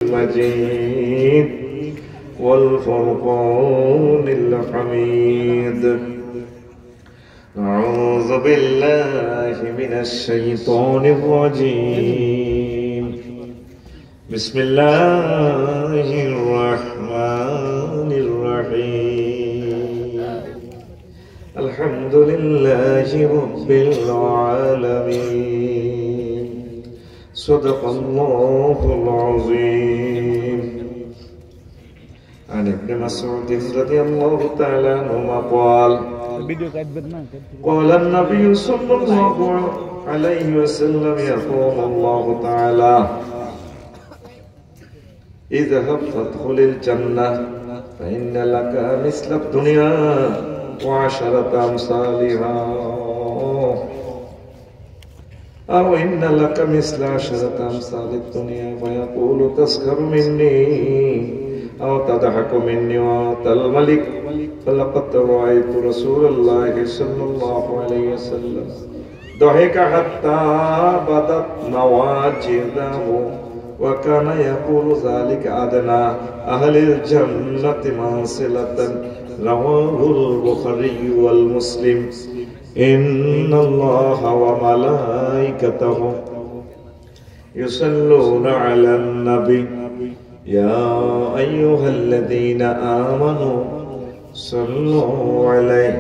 المجيد والفرقان الحميد. أعوذ بالله من الشيطان الرجيم. بسم الله الرحمن الرحيم. الحمد لله رب العالمين. صدق الله العظيم. عن ابن مسعود رضي الله تعالى عنه قال قال النبي صلى الله عليه وسلم يقول الله تعالى اذهب فادخل الجنة فإن لك مثل الدنيا وعشرة أمثالها أو إن لك مثل 10 أمثال الدنيا فيقول تسخر مني أو تضحك مني وأنت الملك. فلقد رأيت رسول الله صلى الله عليه وسلم ضحك حتى بدت نواجذه وكان يقول ذلك أدنى أهل الجنة منزلة. رواه البخاري والمسلم. إن الله وملائكته يصلون على النبي يا أيها الذين آمنوا صلوا عليه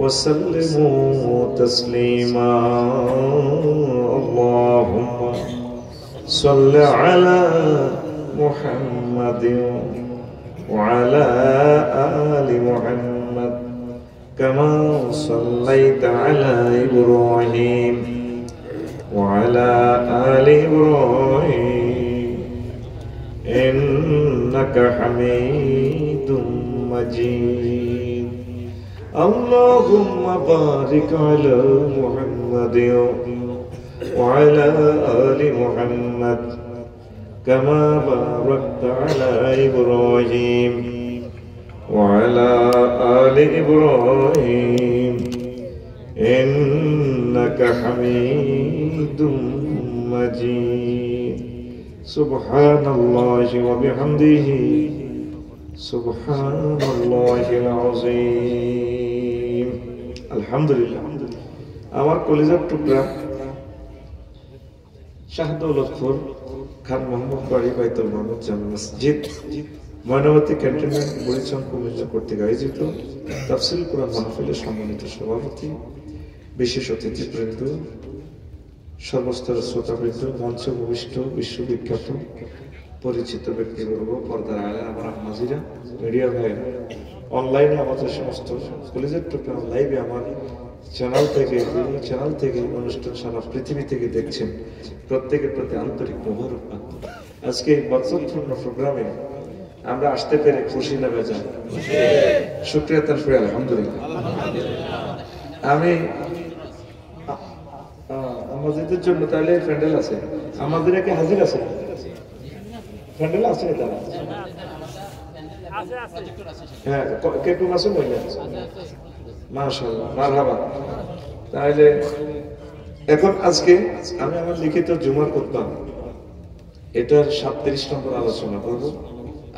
وسلموا تسليما. اللهم صل على محمد وعلى آل محمد كما صليت على إبراهيم وعلى آل إبراهيم إنك حميد مجيد. اللهم بارك على محمد وعلى آل محمد كما باركت على إبراهيم وعلى آل إبراهيم إنك حميد مجيد. سبحان الله وبحمده سبحان الله العظيم. আলহামদুলিল্লাহ। আমার কলিজার টুকরা শাহদৌলতপুর খান মোহাম্মদ বাড়ি বাইতুল মামুদ জামে মসজিদ ময়নামতি ক্যান্টনমেন্ট বরিশাল কুমিল্লা কর্তৃক আয়োজিত তাফসীর কুরআন মাহফিলের সম্মানিত সভাপতি, বিশেষ অতিথিবৃন্দ, সর্বস্তরের শ্রোতাবৃন্দ, মঞ্চ ভূমিষ্ঠ বিশ্ববিখ্যাত পরিচিত ব্যক্তিবর্গ, পর্দার আলে আমার হাজিরা, মিডিয়া ভাই, অনলাইনে আমাদের সমস্ত কলেজের টুকরা লাইভে আমার চ্যানেল থেকে অনুষ্ঠান সারা পৃথিবী থেকে দেখছেন, প্রত্যেকের প্রতি আন্তরিক মোবারকবাদ। আজকে এই বরকতপূর্ণ প্রোগ্রামে আমরা আসতে পেরে খুশি না বেজার? শুকরিয়া তারপরে আলহামদুলিল্লাহ। আমি আমাদের জন্য তাহলে প্যান্ডেল আছে, আমাদের একে হাজির আছে, প্যান্ডেল আছে, হ্যাঁ কেটু মাসুম হইলেন, মাশাআল্লাহ, মারহাবা। তাহলে এখন আজকে আমি আমার লিখিত জুমার খুতবা এটার 37 নম্বর আলোচনা করব।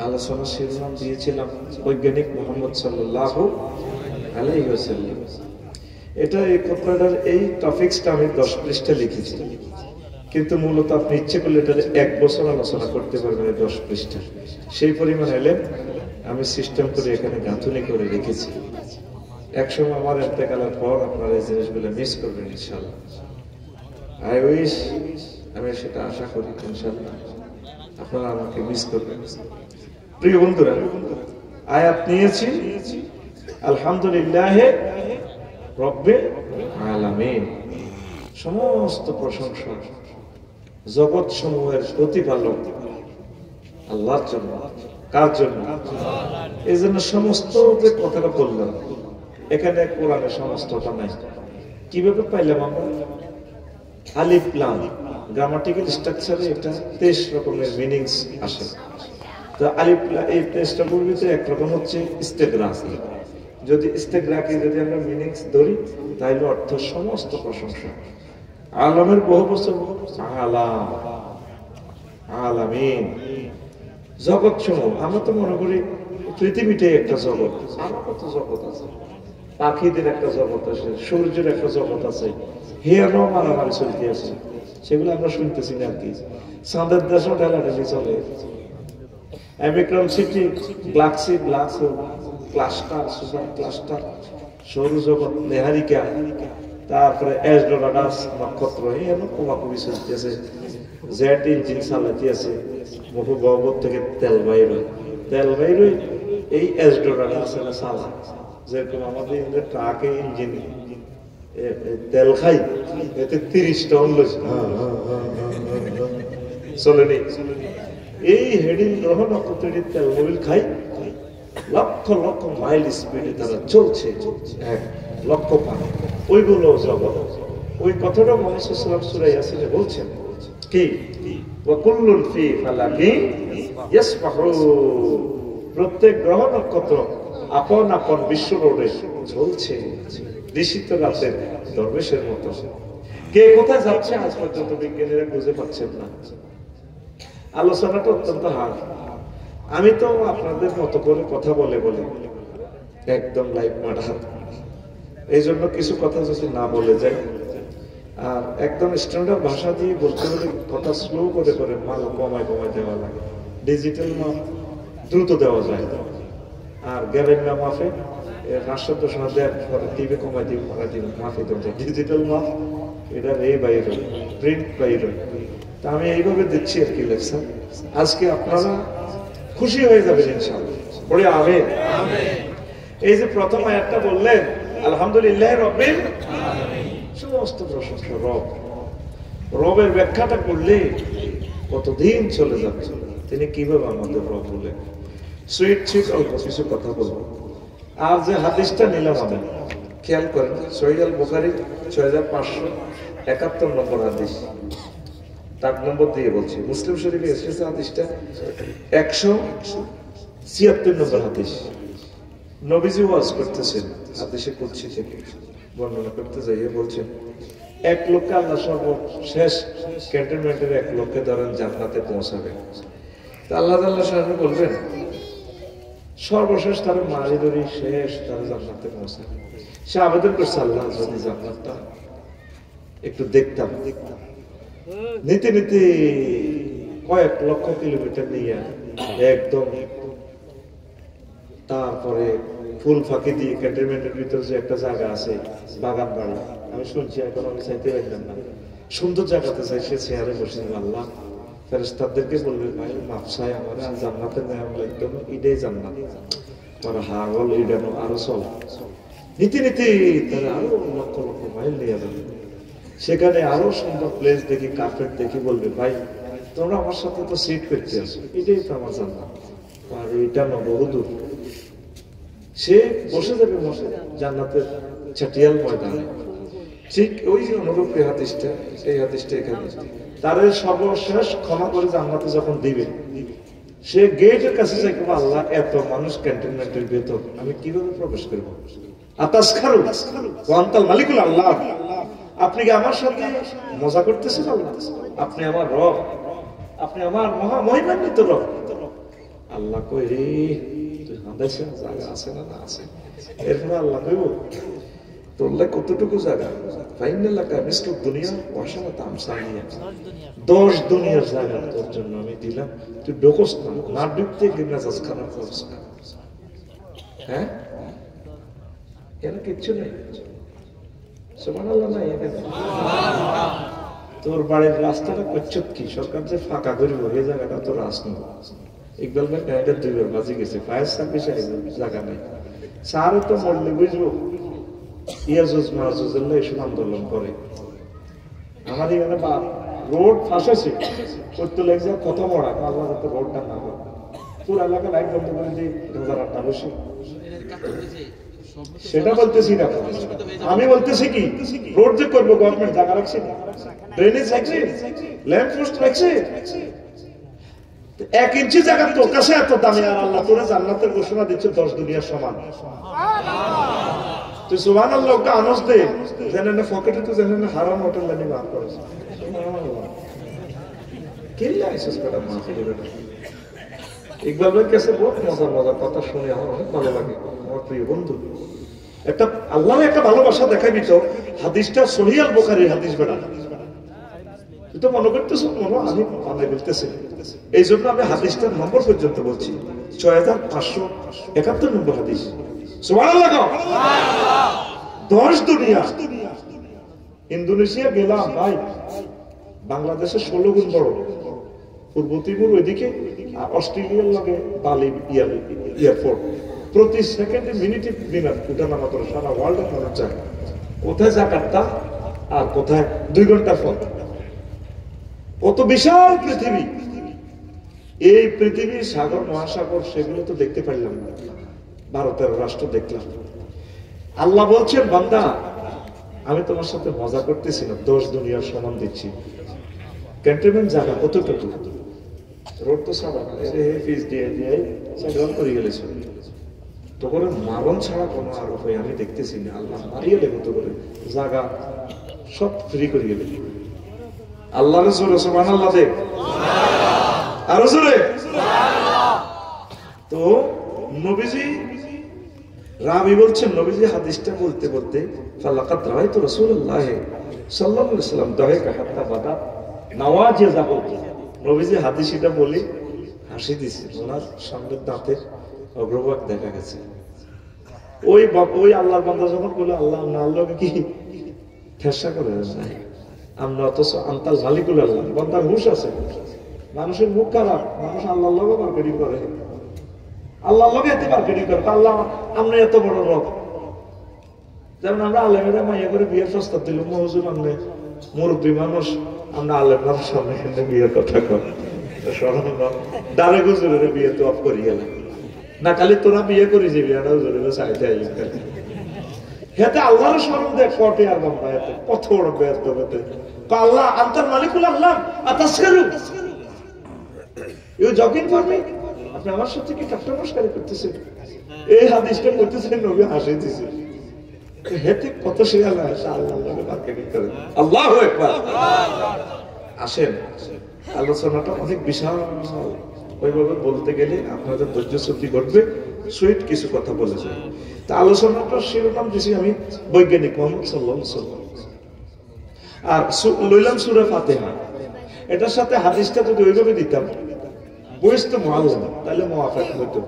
আলোচনা শিরোনাম দিয়েছিলাম বৈজ্ঞানিক মুহাম্মদ সাল্লাল্লাহু আলাইহি ওয়াসাল্লাম। এটা এই খুতবাটার এই টপিকসটা আমি 10 পৃষ্ঠা লিখেছি, কিন্তু মূলত আপনি ইচ্ছে করলে এটা 1 বছর আলোচনা করতে পারবেন 10 পৃষ্ঠা। সেই পরিমাণ এলেন আমি সিস্টেম করে এখানে গাঁথুনি করে রেখেছি। একসময় আমার ইন্তেকালের পর আপনারা এই জিনিসগুলো মিস করবেন ইনশাআল্লাহ। আই উইশ, আমি সেটা আশা করি ইনশাআল্লাহ আপনারা আমাকে মিস করবেন। প্রিয় বন্ধুরা, আয়াত নিয়েছি আলহামদুলিল্লাহ রব্বিল আলামিন। সমস্ত প্রশংসা জগৎ সমূহের প্রতিপালক আল্লাহর জন্য। কার জন্য? এই জন্য সমস্ত যে কথাটা বললাম এখানে কোরআনে সমস্তটা নাই। কিভাবে পাইলাম আমরা? আলিফ লাম গ্রামাটিক্যাল স্ট্রাকচারে এটা 23 রকমের মিনিংস আসে। তো আলিফ লাম এই 23টা পূর্বিতে একরকম হচ্ছে ইস্তেগরাক। যদি ইস্তেগরাকে যদি আমরা মিনিংস ধরি তাহলে অর্থ সমস্ত প্রশংসা। আলমের বহু বছর আলাম, আলামিন জগৎ সমূহ আমরা তো মনে করি পৃথিবীটাই একটা জগৎ, আরো কত জগৎ আছে, পাখিদের একটা জগৎ আছে, সূর্যের একটা জগৎ আছে, হেয়ারও মারামারি চলতে আছে, সেগুলো আমরা শুনতেছি না আর কি। চাঁদের দেশও ঢেলাঢেলি চলে, omicron city, galaxy, black hole, cluster, super cluster, সৌরজগৎ, নেহারিকা, তারপরে এসডোরাডাস নক্ষত্র, এই হলো কোমাকুমি চলতেছে। জেট ইঞ্জিন চালাতে আছে, বহু গহ্বর থেকে তেল বাইর হয়, তেল বাইর হয় এই এসডোরাডাস চালা। যেরকম আমাদের ট্রাকে ইঞ্জিন তেল খাই, এতে 30 টন চলেনি। এই হেডিং গ্রহ নক্ষত্রের তেল মোবিল খাই, লক্ষ লক্ষ মাইল স্পিডে তারা চলছে, 1 লক্ষ পা। ওইগুলো জগৎ। ওই কথাটা মুহাম্মদ সাল্লাল্লাহু আলাইহি ওয়াসাল্লাম সূরা ইয়াসিনে বলছেন কি, ওয়া কুল্লুন ফি ফালাকি ইয়াসবাহুন, প্রত্যেক গ্রহ নক্ষত্র আপন আপন বিশ্ব রোডে চলছে নিশীথ রাতের দরবেশের মতো। কে কোথায় যাচ্ছে আজ পর্যন্ত বিজ্ঞানীরা খুঁজে পাচ্ছেন না। আলোচনাটা অত্যন্ত হার্ড। আমি তো আপনাদের মতো করে কথা বলে বলে একদম লাইভ মার্ডার, এই জন্য কিছু কথা যদি না বলে যায়, আর একদম স্ট্যান্ডার্ড ভাষা দিয়ে বলতে হলে কথা স্লো করে করে মাল কমায় কমায় দেওয়া লাগে। ডিজিটাল মাপ দ্রুত দেওয়া যায়, আর গ্যারেন্টা মাফে রাষ্ট্র টিভি কমাই দিব, মাফে দেওয়া যায়। ডিজিটাল মাপ এটা এই বাইরে, প্রিন্ট বাইরে। তা আমি এইভাবে দিচ্ছি আর কি লেকচার। আজকে আপনারা খুশি হয়ে যাবেন ইনশাআল্লাহ, বলে আমিন। এই যে প্রথম আয়াতটা বললেন, আলহামদুলিল্লাহ রাব্বিল আলামিন, সমস্ত প্রশংসা রব। রবের ব্যাখ্যাটা করলে কতদিন চলে যাচ্ছে, তিনি কিভাবে আমাদের রব বলেন। সুইট অল্প কিছু কথা বলবো। আর যে হাদিসটা নিলাম আমি, খেয়াল করেন, সহিহ আল বুখারী 6571 নম্বর হাদিস, তার নম্বর দিয়ে বলছি। মুসলিম শরীফে এসেছে হাদিসটা 176 নম্বর হাদিস। নবীজি ওয়াজ করতেছেন, হাদিসে কুদসি থেকে বর্ণনা করতে যাইয়ে বলছেন, 1 লোককে আল্লাহ সর্বশেষ ক্যান্টনমেন্টের 1 লোককে ধরেন জান্নাতে পৌঁছাবে। তা আল্লাহ সাহেব বলবেন, সর্বশেষ তার মারি ধরি শেষ, তারা জান্নাতে পৌঁছাবে। সে আবেদন করছে, আল্লাহ যদি জান্নাতটা একটু দেখতাম। নীতি নীতি কয়েক লক্ষ কিলোমিটার নিয়ে একদম, তারপরে ফুল ফাঁকি দিয়ে ক্যান্টনমেন্টের ভিতরে যে একটা জায়গা আছে, বাগান বাড়ি, আমি শুনছি, এখন আমি চাইতে পারলাম না, সুন্দর জায়গাতে চাই, সে চেয়ারে বসে আল্লাহ ফেরেশতাদেরকে বলবে, ভাই মাফ চাই, আমার জান্নাতে নেওয়া লাগতো না, এটাই জান্নাত, তারা হাগল ইডানো আরো চল। নীতি নীতি তারা আরো লক্ষ লক্ষ মাইল নিয়ে যাবে, সেখানে আরো সুন্দর প্লেস দেখি, কার্পেট দেখি, বলবে ভাই তোমরা আমার সাথে তো সিট করতে আসো, এটাই তো আমার জান্নাত, আর এটা না বহুদূর। সে বসে যাবে জান্নাতের ছাটিয়াল ময়দানে। ঠিক ওই অনুরূপ হাদিসটা, এই হাদিসটা এখানে তারে সর্বশেষ ক্ষমা করে জান্নাতে যখন দিবে, সে গেটের কাছে যাই, আল্লাহ এত মানুষ ক্যান্টনমেন্টের ভেতর, আমি কিভাবে প্রবেশ করবো? আতাসখারু ওয়া আনতাল মালিকুল আল্লাহ, আপনি কি আমার সাথে মজা করতেছেন? আল্লাহ আপনি আমার রব, আপনি আমার মহা মহিমান্বিত রব। আল্লাহ কই রে, তুই হাঁদাইছেন, জায়গা আছে না? না আছে। এরপরে আল্লাহ কইব, তোর লাই কতটুকু জায়গা? ফাইনাল এলাকা মিস্টার দুনিয়া ওয়াসানা তামসানিয়া, 10 দুনিয়ার জায়গা তোর জন্য আমি দিলাম, তুই ঢোকস না, না ঢুকতে গিয়ে মেজাজ খারাপ করছ না। হ্যাঁ, এর কিচ্ছু নেই, সুবহানাল্লাহ নাই এখানে। তোর বাড়ির রাস্তাটা কচ্ছত কি, সরকার যে ফাঁকা করিব এই জায়গাটা তো রাস্তা। ইকবাল ভাই প্যান্টের 2 বার বাজি গেছে, ফায়ার সার্ভিসে জায়গা নেই। স্যার তো মরলে বুঝবো ইয়াজুজ মাহুজুল্লাহ এসব আন্দোলন করে। আমার এখানে রোড ফাঁসেছে, করতে লাগছে কত বড় আল্লাহ যাতে রোডটা না হয়, পুরো এলাকা লাইট বন্ধ করে দিয়ে রোজারাতটা বসে। সেটা বলতেছি না, আমি বলতেছি কি, রোড যে করবো গভর্নমেন্ট জায়গা রাখছে, ড্রেনেজ রাখছে, ল্যাম্প পোস্ট রাখছে, 1 ইঞ্চি জায়গা তোর কাছে এত দামি, আর আল্লাহ তোরা জান্নাতের ঘোষণা দিচ্ছে 10 দুনিয়ার সমান। তুই সুবহানাল্লাহ ওকে আনস দে, জানেন না পকেটে তো জানেন না হারাম হোটেল লানি বার করেছে। সুবহানাল্লাহ, কেল্লা এসেস বেটা মাফ করে বেটা, ইকবাল ভাইয়ের কাছে বহুত মজার মজার কথা শুনে আমার অনেক ভালো লাগে। আমার প্রিয় বন্ধু, একটা আল্লাহ একটা ভালোবাসা দেখাবি তো, হাদিসটা সহিহ আল বুখারীর হাদিস বেড়া, তুই তো মনে করতেছ মনে আমি বানাই বলতেছি, এই জন্য আমি হাদিসটার নম্বর পর্যন্ত বলছি, 6571 নম্বর হাদিস। সুবহানাল্লাহ। 10 দুনিয়া। ইন্দোনেশিয়া গেলাম ভাই, বাংলাদেশের 16 গুণ বড়, পূর্ব তিমুর ওইদিকে, আর অস্ট্রেলিয়ার লগে বালি এয়ারপোর্ট, প্রতি সেকেন্ডে মিনিটে বিমান উঠানামা করে সারা ওয়ার্ল্ডে মানুষ যায়। কোথায় জাকার্তা আর কোথায় 2 ঘন্টা পর। কত বিশাল পৃথিবী, এই পৃথিবীর সাগর মহাসাগর সেগুলো তো দেখতে পারলাম না, 12-13 রাষ্ট্র দেখলাম। আল্লাহ বলছেন বান্দা আমি তোমার সাথে মজা করতেছি না, 10 দুনিয়ার সমান দিচ্ছি। ক্যান্টনমেন্ট জায়গা কতটুকু, রোড তো সাদা ফিস দিয়ে দিয়ে গ্রহণ করে গেলেছে, তো করে মারণ ছাড়া কোনো আর উপায় আমি দেখতেছি না। আল্লাহ মারিয়ে দেবো তো করে জায়গা সব ফ্রি করে গেলে। আল্লাহ জোরে সুবহানাল্লাহ দেখ, আরো জোরে। তো নবীজি রাবি বলছেন, নবীজি হাদিসটা বলতে বলতে ফালাকাত রাআইতু রাসূলুল্লাহ সাল্লাল্লাহু আলাইহি ওয়াসাল্লাম দাহিকা হাত্তা বাদা নওয়াজিযাহু। নবীজি হাদিসটা বলে হাসি দিছে, ওনার সামনের দাঁতের অগ্রভাগ দেখা গেছে। ওই আল্লাহর বান্দা যখন বলে আল্লাহ না, আল্লাহকে কি ঠেসা করে নাই আমরা, অথচ আনতাল মালিকুল আল্লাহ, বান্দার হুঁশ আছে। মানুষের মুখ খারাপ, মানুষ আল্লাহর লগে মার্কেটিং করে, আল্লাহর লগে এত মার্কেটিং করে। আল্লাহ আমরা এত বড় রব, যেমন আমরা আলেমেরা মাইয়া করে বিয়ের প্রস্তাব দিল, হুজুর আপনি মুরব্বী মানুষ, আমরা আলেমরা সামনে এখানে বিয়ের কথা কর, ডারে হুজুরের বিয়ে তো অফ করি গেলাম না, খালি তোরা বিয়ে করি যে বিয়েটা হুজুরের চাইতে আই হেতে আল্লাহর স্মরণ দেখ কটে আর বাবা এতে কত বড় ব্যর্থ হতে। আল্লাহ আনতার মালিকুল আল্লাহ আতাসকারু, ইউ জকিং ফর মি, আপনি আমার সাথে কি ঠাট্টা মশকরা করতেছেন? এই হাদিসটা করতেছেন, নবী হাসি দিছে, হেতে কত শিয়াল আছে আল্লাহকে মার্কেটিং করে। আল্লাহু আকবার। আসেন, আলোচনাটা অনেক বিশাল, ওইভাবে বলতে গেলে আপনাদের ধৈর্য শ্রুতি ঘটবে, সুইট কিছু কথা বলে যায়। তা আলোচনাটা শিরোনাম দিয়েছি আমি বৈজ্ঞানিক মুহাম্মদ সাল্লাল্লাহু আলাইহি ওয়াসাল্লাম, আর লইলাম সূরা ফাতিহা। এটার সাথে হাদিসটা যদি ওইভাবে দিতাম বইস তো মুআল্লাম, তাহলে মুওয়াফাক হতো।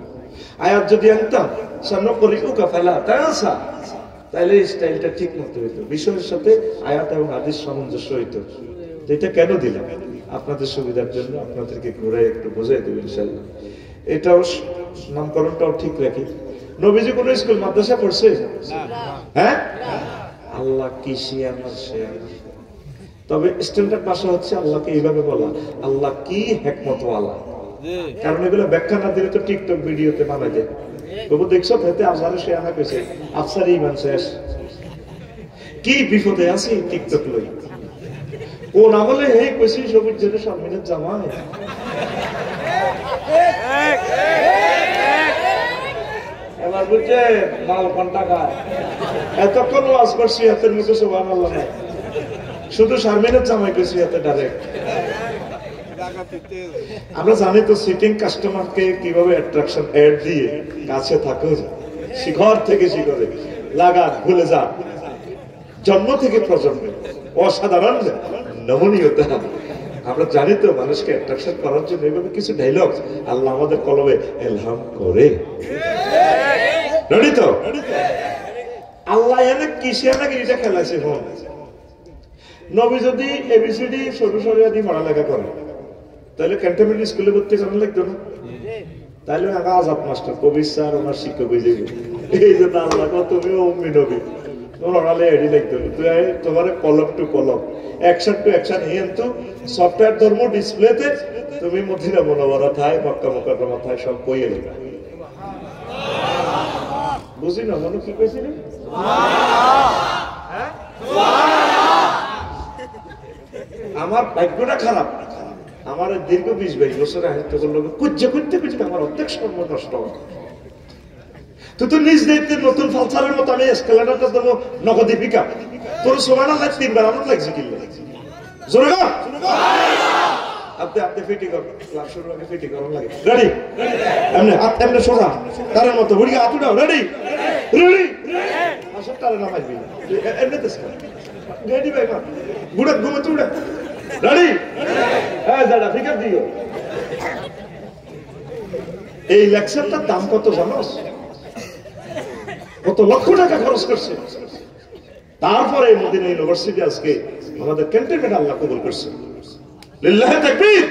আয়াত যদি আনতাম সানুকরিউকা ফালা তানসা, তাহলে স্টাইলটা ঠিক মতো হইতো, বিষয়ের সাথে আয়াত এবং হাদিস সামঞ্জস্য হইতো। এটা কেন দিলাম? আপনাদের সুবিধার জন্য, আপনাদেরকে ঘুরে একটু বোঝাই দেব ইনশাআল্লাহ। এটাও নামকরণটাও ঠিক রাখি। নবীজি কোন স্কুল মাদ্রাসা পড়ছে? হ্যাঁ, আল্লাহ কি শিয়ার শেয়ার। তবে স্ট্যান্ডার্ড ভাষা হচ্ছে আল্লাহকে এইভাবে বলা, আল্লাহ কি হিকমতওয়ালা। কারণ এগুলো ব্যাখ্যা না দিলে তো টিকটক ভিডিওতে বানাই দেয়। তবু দেখছো হেতে আল্লাহর শেয়ানা কইছে আফসার ঈমান শেষ। কি বিপদে আছি টিকটক লই, কোন আমলে হে কইছি সবুজ জেনে সম্মিলিত জামায়। এবার বুঝছে মাল কোনটা খায়, এতক্ষণ ওয়াজ করছি হাতের মুখে সুবহানাল্লাহ নাই, শুধু শারমিনের জামাই কইছি হাতে ডাইরেক্ট। আমরা জানি তো সিটিং কাস্টমারকে কিভাবে অ্যাট্রাকশন অ্যাড দিয়ে কাছে থাকো, শিখর থেকে শিখরে লাগা ভুলে যা, জন্ম থেকে প্রজন্মে অসাধারণ নমনীয়তা। আমরা জানি তো মানুষকে অ্যাট্রাকশন করার জন্য এইভাবে কিছু ডায়লগ আল্লাহ আমাদের কলমে ইলহাম করে। রেডি তো? আল্লাহ এনে কিসে নাকি এটা খেলাইছে। নবী যদি এবিসিডি সরু সরিয়া দিয়ে পড়ালেখা করে তাহলে ক্যান্টনমেন্ট স্কুলে ভর্তি করানো লাগতো না? তাহলে আজাদ মাস্টার কবির স্যার ওনার শিক্ষক হয়ে যাবে। এই জন্য আল্লাহ তুমি অম্মি নবী তোমার এডি লাগতো, তোমার কলম টু কলম, অ্যাকশন টু অ্যাকশন। কিন্তু সফটওয়্যার ধর্ম ডিসপ্লেতে তুমি মদিনা মুনাওয়ারা থাই, মক্কা মুকাররমা থাই, সব কইয়ে লেখা। বুঝি না মনে কি কইছিলি? আমার ভাগ্যটা খারাপ, আমার দীর্ঘ 20-22 বছরে আহিত্য করলো কুজ্জে করতে করতে আমার অর্ধেক সর্ব নষ্ট। তুই তো নিজ দায়িত্বের নতুন ফালসারের মতো আমি এসকেলেটরটা দেবো নগদী পিকা, তোর সুবহানাল্লাহ 3 বার আমার লাগছে কিনলে জোরে না। আপনি আপনি ফিটি কর ক্লাস শুরু আগে ফিটি করুন লাগে রেডি এমনি হাত এমনি সোজা তারের মতো বুড়ি হাত উঠাও রেডি রেডি আসল তারে না মারবি এমনি তো রেডি ভাই মা বুড়া ঘুমে তুড়া রেডি হ্যাঁ দাদা ফিকার দিও এই লেকচারটার দাম কত জানোস কত লক্ষ টাকা খরচ করছে তারপরে মদিনা ইউনিভার্সিটি আজকে আমাদের ক্যান্টনমেন্ট আল্লাহ কবুল করছে লিল্লাহি তাকবীর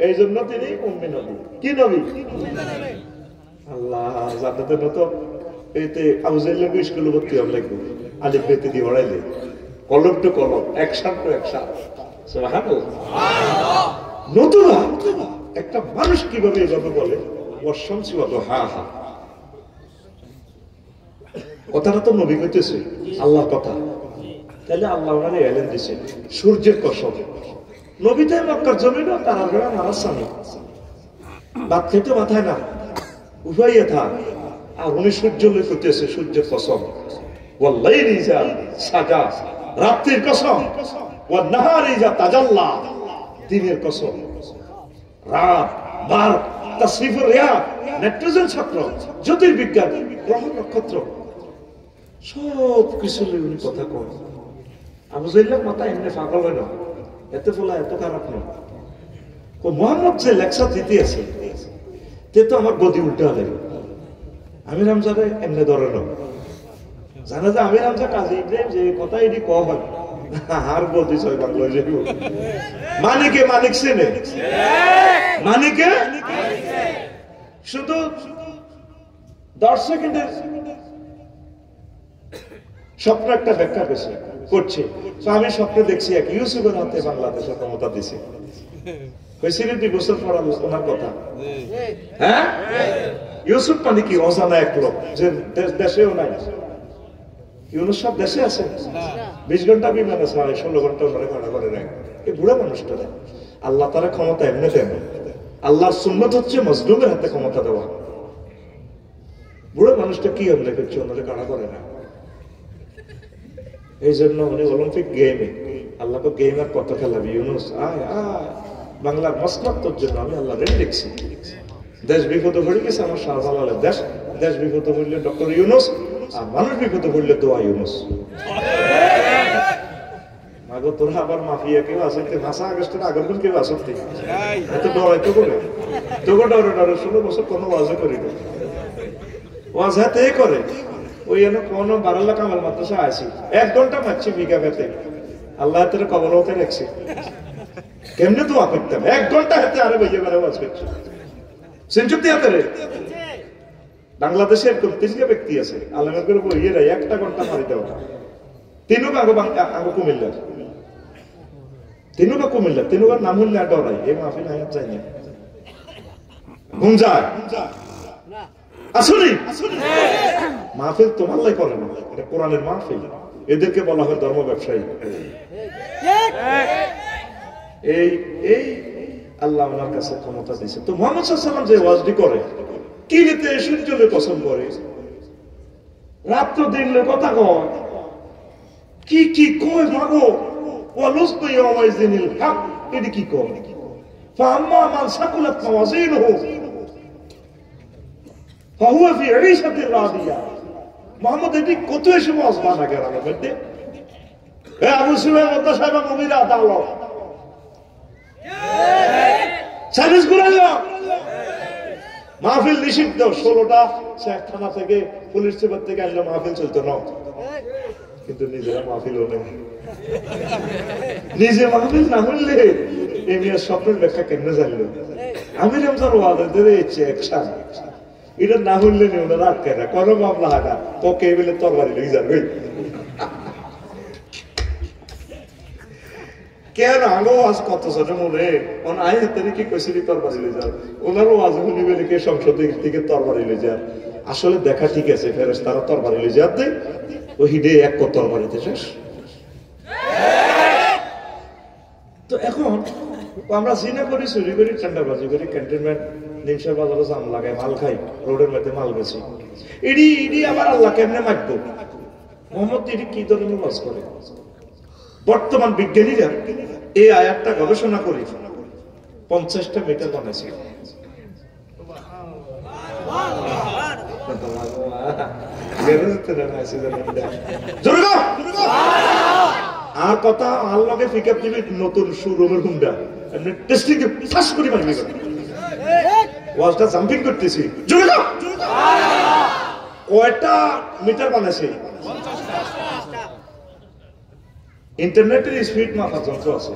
এই জন্য তিনি উম্মি নবী কি নবী আল্লাহ জান্নাতের মতো এইতে আউজাইলের স্কুলে ভর্তি হওয়া লাগবে আলিফ বেতে দিয়ে পড়াইলে কলম টু কলম একসাথ টু একসাথ সুবহানাল্লাহ নতুবা একটা মানুষ কিভাবে এভাবে বলে ওয়াশামসি ওয়া দুহাহা কথাটা তো নবী কইতেছে আল্লাহর কথা তাহলে আল্লাহ ওনারে এলেন দিছে সূর্যের কসম নবীতে মক্কার জমিন তারা বেড়া মারার সামনে ভাত খেতে মাথায় না উঠাইয়া থাক আর উনি সূর্য লই করতেছে সূর্যের কসম ওয়াল্লাইলি ইযা সাজা রাতের কসম ওয়ান নাহারি ইযা তাজাল্লা দিনের কসম রাত বার তাসরিফুর রিয়া নাইট্রোজেন চক্র জ্যোতির্বিজ্ঞান গ্রহ নক্ষত্র সব কিছু উনি কথা কন আবু জাইল্লার মাথা এমনি ফাঁকা হয় না এত ফলা এত খারাপ না ও মোহাম্মদ যে লেকচার দিতে আছে তে তো আমার গদি উল্টা হলে আমি রামজারে এমনি ধরে না জানা যে আমি রামজা কাজী ইব্রাহিম যে কথা এটি ক হয় আর গদি ছয় বাংলা মানিকে মানিক চেনে মানিকে শুধু 10 সেকেন্ডের স্বপ্ন একটা ব্যাখ্যা করছে তো আমি স্বপ্নে দেখছি এক ইউসুফের হাতে বাংলাদেশের ক্ষমতা দিছে হয়েছিল 2 বছর পর ওনার কথা হ্যাঁ ইউসুফ মানে কি অজানা এক লোক যে দেশেও নাই ইউনুস সব দেশে আছে 20 ঘন্টা বিমানে ছাড়ে 16 ঘন্টা ধরে খাড়া করে রাখে এই বুড়া মানুষটা আল্লাহ তাআলা ক্ষমতা এমনি দেন আল্লাহর সুন্নাত হচ্ছে মজলুমের হাতে ক্ষমতা দেওয়া বুড়া মানুষটা কি এমনি করছে ওনারে খাড়া করে না এই জন্য উনি অলিম্পিক গেমে আল্লাহকে গেমের কত খেলাবি ইউনুস আয় আয় বাংলার মসলাত্তর জন্য আমি আল্লাহ রেডি দেখছি দেশ বিপদে পড়ে গেছে আমার শাহজালালের দেশ দেশ বিপদে পড়লে ডক্টর ইউনুস আর মানুষ বিপদে পড়লে দোয়া ইউনুস মাগো তোরা আবার মাফিয়া কেউ আসতে ভাষা আগস্টের আগের দিন কেউ আসতে এত ডরাইতো করে তোকে ডরে ডরে 16 বছর কোনো ওয়াজে করি না ওয়াজ হাতে করে ওই এনে কোন 12 লাখ আমার মাদ্রাসা আসি 1 ঘন্টা মারছি বিঘা বেতে আল্লাহ তোর কবর হতে রাখছে কেমনে দোয়া করতাম 1 ঘন্টা হাতে আরে বইয়ে বেড়ে ওয়াজ করছি সেঞ্চুরি হাতে রে বাংলাদেশে এরকম 30 ব্যক্তি আছে আলেমের করে বইয়ে রে 1 ঘন্টা মারি দেওয়া তিনুকা আগে কুমিল্লা তিনুকার নাম হইলে ডরাই এই মাহফিল আয়াত চাই না গুঞ্জায় আসলে মাহফিল তোমার লাই করে না এটা কোরআনের মাহফিল এদেরকে বলা হয় ধর্ম ব্যবসায়ী এই এই আল্লাহ ওনার কাছে ক্ষমতা দিয়েছে তো মুহাম্মদ সাল্লাল্লাহু আলাইহি ওয়াসাল্লাম যে ওয়াজটি করে কি নিতে সূর্যকে কসম করে রাত দিন কথা কয় কি কি কয় মাগো ওয়ালুসতু ইয়াওমাইযিনিল হক এটি কি কয় ফাম্মা মান সাকুলাত মাওয়াজিনুহু ফাহুয়া ফি ঈশাতির রাদিয়া মুহাম্মদ এটি কত এসে ওয়াজ বানা গেল মধ্যে এ আবু সুফিয়ান মত সাহেব মুমিরা দাও সার্ভিস গুলালো মাহফিল নিষিদ্ধ 16টা থানা থেকে পুলিশ চেম্বার থেকে আনলো মাহফিল চলতো না কিন্তু নিজেরা মাহফিল হলে নিজে মাহফিল না হলে এমিয়া স্বপ্নের ব্যাখ্যা কেন জানলো আমি রমজান ওয়াজ ধরে ইচ্ছে একসাথে এটা না হলে নি ওনারা আটকায় না কোনো মামলা হয় না তোকে বলে তরবারি লেগে যাবে কেন আলো আজ কত জনে মনে ওন আই হাতে কি কইছিলি তরবারি লে যাও ওনার ওয়াজ শুনিবে লিখে সংসদ থেকে তরবারি লে যান আসলে দেখা ঠিক আছে ফেরেশতারা তরবারি লে যাত দেয় ওই হিডে এক কত তরবারিতে শেষ তো এখন আমরা জিনা করি চুরি করি ঠান্ডাবাজি করি ক্যান্টনমেন্ট নিমসার বাজারে জাম লাগাই মাল খাই রোডের মধ্যে মাল বেশি ইডি ইডি আবার আল্লাহ কেমনে মারবো মোহাম্মদ ইডি কি ধরনের ওয়াজ করে বর্তমান বিজ্ঞানীরা এই আয়াতটা গবেষণা করি 50টা মিটার বানাইছি। আর কথা আল্লাহকে পিকআপ দিবি নতুন শোরুমের হুন্ডা এমনি টেস্টিং এ ফাস করে মারবি ওয়াজটা জাম্পিং করতেছি জোরে দাও কয়টা মিটার বানাইছে ইন্টারনেটের স্পিড মাপার যন্ত্র আছে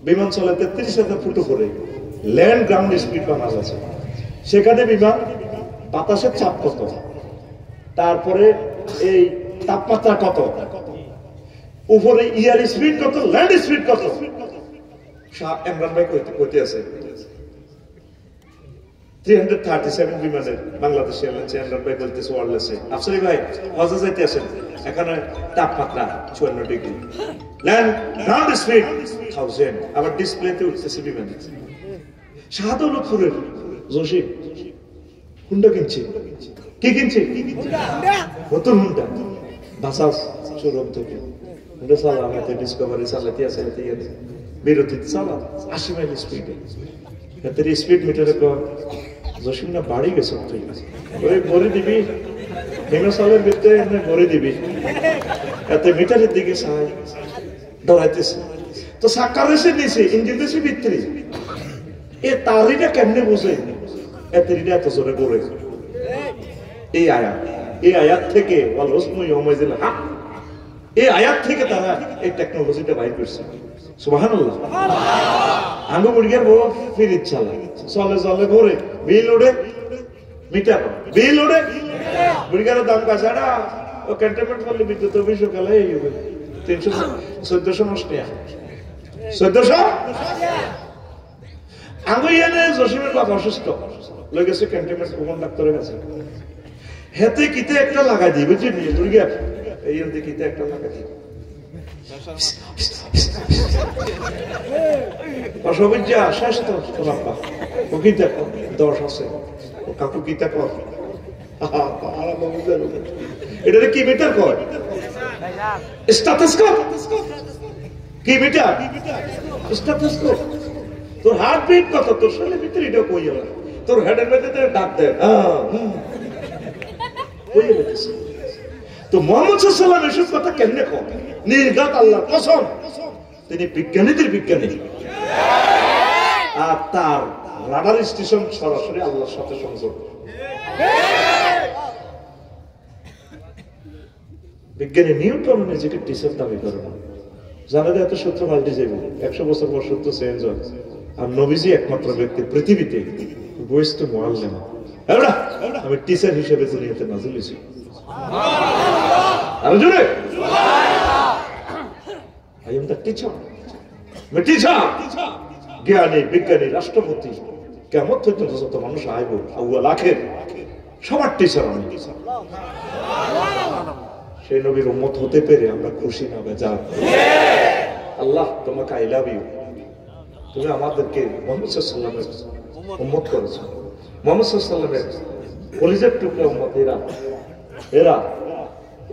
বিমান চলে 33,000 ফুট উপরে ল্যান্ড গ্রাউন্ড স্পিড বানানো আছে সেখানে বিমান বাতাসের চাপ কত তারপরে এই তাপমাত্রা কত উপরে ইয়ার স্পিড কত ল্যান্ড স্পিড কত ইমরান ভাই কইতে আছে 337 বিমানের বাংলাদেশ এয়ারলাইন্স ইমরান ভাই বলতেছে ওয়ারলেসে আফসারি ভাই হজে যাইতে আছেন এখানে তাপমাত্রা 54 ডিগ্রি ল্যান্ড গ্রাউন্ড স্পিড 1000 আবার ডিসপ্লেতে উঠতেছে বিমান শাহাদুলপুরের জসিম হুন্ডা কিনছে কি কিনছে নতুন হুন্ডা বাসাস শোরুম থেকে হুন্ডা চালাতে ডিসকভারি চালাতে চালাতে বিরতিতে চালা 80 মাইল স্পিডে এতে স্পিড মিটারে জসিম না বাড়ি গেছে ওই ভরে দিবি হিমাচলের ভিতরে এমনি ভরে দিবি এতে মিটারের দিকে চাই ডরাইতেছে তো সাক্কার এসে নিয়েছে ইঞ্জিন দেশে ভিতরে এ তারিটা কেমনে বোঝে এতরিটা এত জোরে করে এই আয়াত থেকে এই আয়াত থেকে তারা এই টেকনোলজিটা বাইর করছে সুবহানাল্লাহ আঙ্গু মুরগির বউ ফিরিত চালায় চলে চলে ভরে বিল ওড়ে মিটার বিল ওড়ে মুরগির দাম কাছাড়া ও ক্যান্টনমেন্ট করলে বিদ্যুৎ অফিস কালে 1400 নষ্ট 1400 আঙ্গু এনে জসিমের বাবা অসুস্থ লেগেছে ক্যান্টনমেন্ট কোন ডাক্তারের কাছে হেতে কিতে একটা লাগাই দিই বুঝলি মুরগির এই এতে কিতে একটা লাগাই দিই অসুবিধা শেষ তো বাপ্পা ও কি দেখো 10 আছে ও কাকু কি দেখো এটা কি মিটার কয় স্ট্যাথোস্কোপ কি মিটার স্ট্যাথোস্কোপ তোর হার্ট বিট কত তোর শরীরের ভিতরে এটা কই গেল তোর হেডের মধ্যে ডাক দেয় কই গেছে তো মুহাম্মদ সাল্লাল্লাহু আলাইহি ওয়াসাল্লাম এসব কথা কেমনে কয় নির্ঘাত আল্লাহর কসম তিনি বিজ্ঞানীদের বিজ্ঞানী আর তার রাডার স্টেশন সরাসরি আল্লাহর সাথে সংযোগ বিজ্ঞানী নিউটন নিজেকে টিচার দাবি করে না জানা যায় এত সূত্র পাল্টে যাবে 100 বছর পর সূত্র চেঞ্জ হয় আর নবীজি একমাত্র ব্যক্তি পৃথিবীতে বয়স্ত মুআল্লিম আমি টিচার হিসেবে দুনিয়াতে নাজিল হয়েছি সুবহানাল্লাহ জোরে I am the teacher. আমি টিচার জ্ঞানী বিজ্ঞানী রাষ্ট্রপতি কেমন পর্যন্ত যত মানুষ আইব আউয়াল আখির সবার টিচার আমি সেই নবীর উম্মত হতে পেরে আমরা খুশি না বেজার আল্লাহ তোমাকে আই লাভ ইউ তুমি আমাদেরকে মুহাম্মদ সাল্লাল্লাহু আলাইহি ওয়াসাল্লামের উম্মত করেছো মুহাম্মদ সাল্লাল্লাহু আলাইহি ওয়াসাল্লামের কলিজার টুকরা উম্মত এরা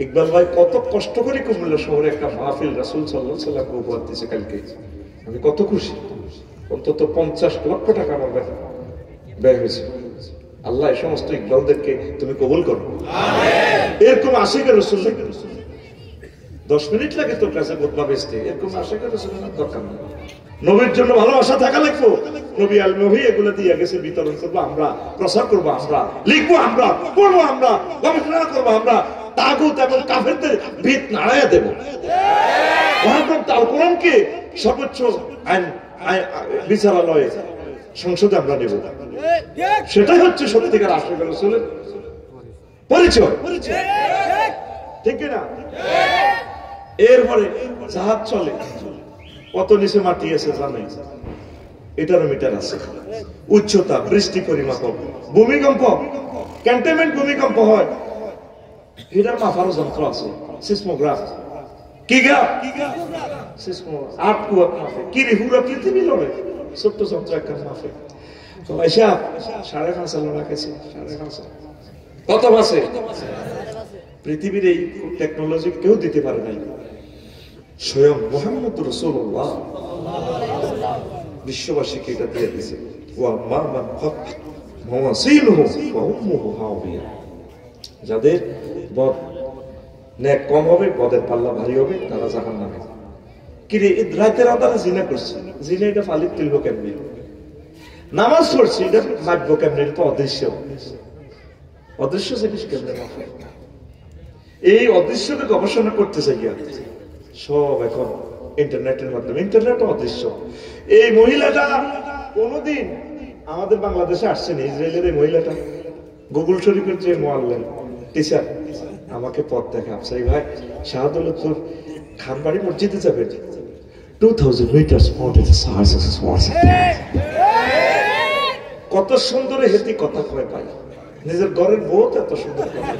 ইকবাল ভাই কত কষ্ট করে কুমিল্লা শহরে একটা মাহফিল রাসূল সাল্লাল্লাহু আলাইহি ওয়াসাল্লাম উপহার দিয়েছে কালকে আমি কত খুশি অন্তত 50 লক্ষ টাকা আমার ব্যয় হয়েছে আল্লাহ এই সমস্ত ইকবালদেরকে তুমি কবুল করো আমিন এরকম আশিকের রাসূল 10 মিনিট লাগে তোর কাছে খুতবা বেচতে এরকম আশিকের রাসূলের দরকার নেই নবীর জন্য ভালোবাসা থাকা লাগবে নবী আল নবী এগুলো দিয়ে গেছে বিতরণ করব আমরা প্রচার করব আমরা লিখবো আমরা পড়বো আমরা গবেষণা করব আমরা তাগুত এবং কাফেরদের ভিত নাড়াইয়া দেব মহাগ্রন্থ আল কোরআনকে সর্বোচ্চ আইন বিচারালয়ে সংসদে আমরা নেব সেটাই হচ্ছে সত্যিকার আশিকের রাসূলের পরিচয় ঠিক না এরপরে জাহাজ চলে কত নিচে মাটি আছে জানেন এটারও মিটার আছে উচ্চতা বৃষ্টি পরিমাপক ভূমিকম্প ক্যান্টনমেন্ট ভূমিকম্প হয় এটার মাপার যন্ত্র আছে সিসমোগ্রাফ কি গা সিসমোগ্রাফ আর্থকুয়াক মাপে কি রে পুরো পৃথিবী লড়ে ছোট্ট যন্ত্র একটা মাপে তো এসা 5.5 রাখেছে 5.5 কত আছে পৃথিবীর এই টেকনোলজি কেউ দিতে পারে নাই স্বয়ং মুহাম্মদ রাসূলুল্লাহ বিশ্ববাসীকে এটা দিয়ে দিয়েছে। ওয়া মা মান খাফফাত মাওয়াজিনুহু ওয়া উম্মুহু হাওিয়া, যাদের বদ নেক কম হবে, বদের পাল্লা ভারী হবে, তারা জাহান্নামে। কি রে, রাতের আধারে জিনা করছে, জিনা এটা ফালিত তুলব কেমনে? নামাজ পড়ছি, এটা মাপবো কেমনে? এটা তো অদৃশ্য, অদৃশ্য জিনিস কেমনে মাপবো? এই অদৃশ্যকে গবেষণা করতে চাই সব এখন ইন্টারনেটের মাধ্যমে। ইন্টারনেট অদৃশ্য। এই মহিলাটা কোনদিন আমাদের বাংলাদেশে আসছেন, ইসরায়েলের এই মহিলাটা গুগল শরীফের যে মুআল্লিম টিচার, আমাকে পথ দেখে, আফসারি ভাই শাহাদুল্লাহপুর খানবাড়ি মসজিদে যাবে, 2000 meters more to the source. কত সুন্দর হেতি কথা কয় পাই, নিজের ঘরের বউ এত সুন্দর কথা।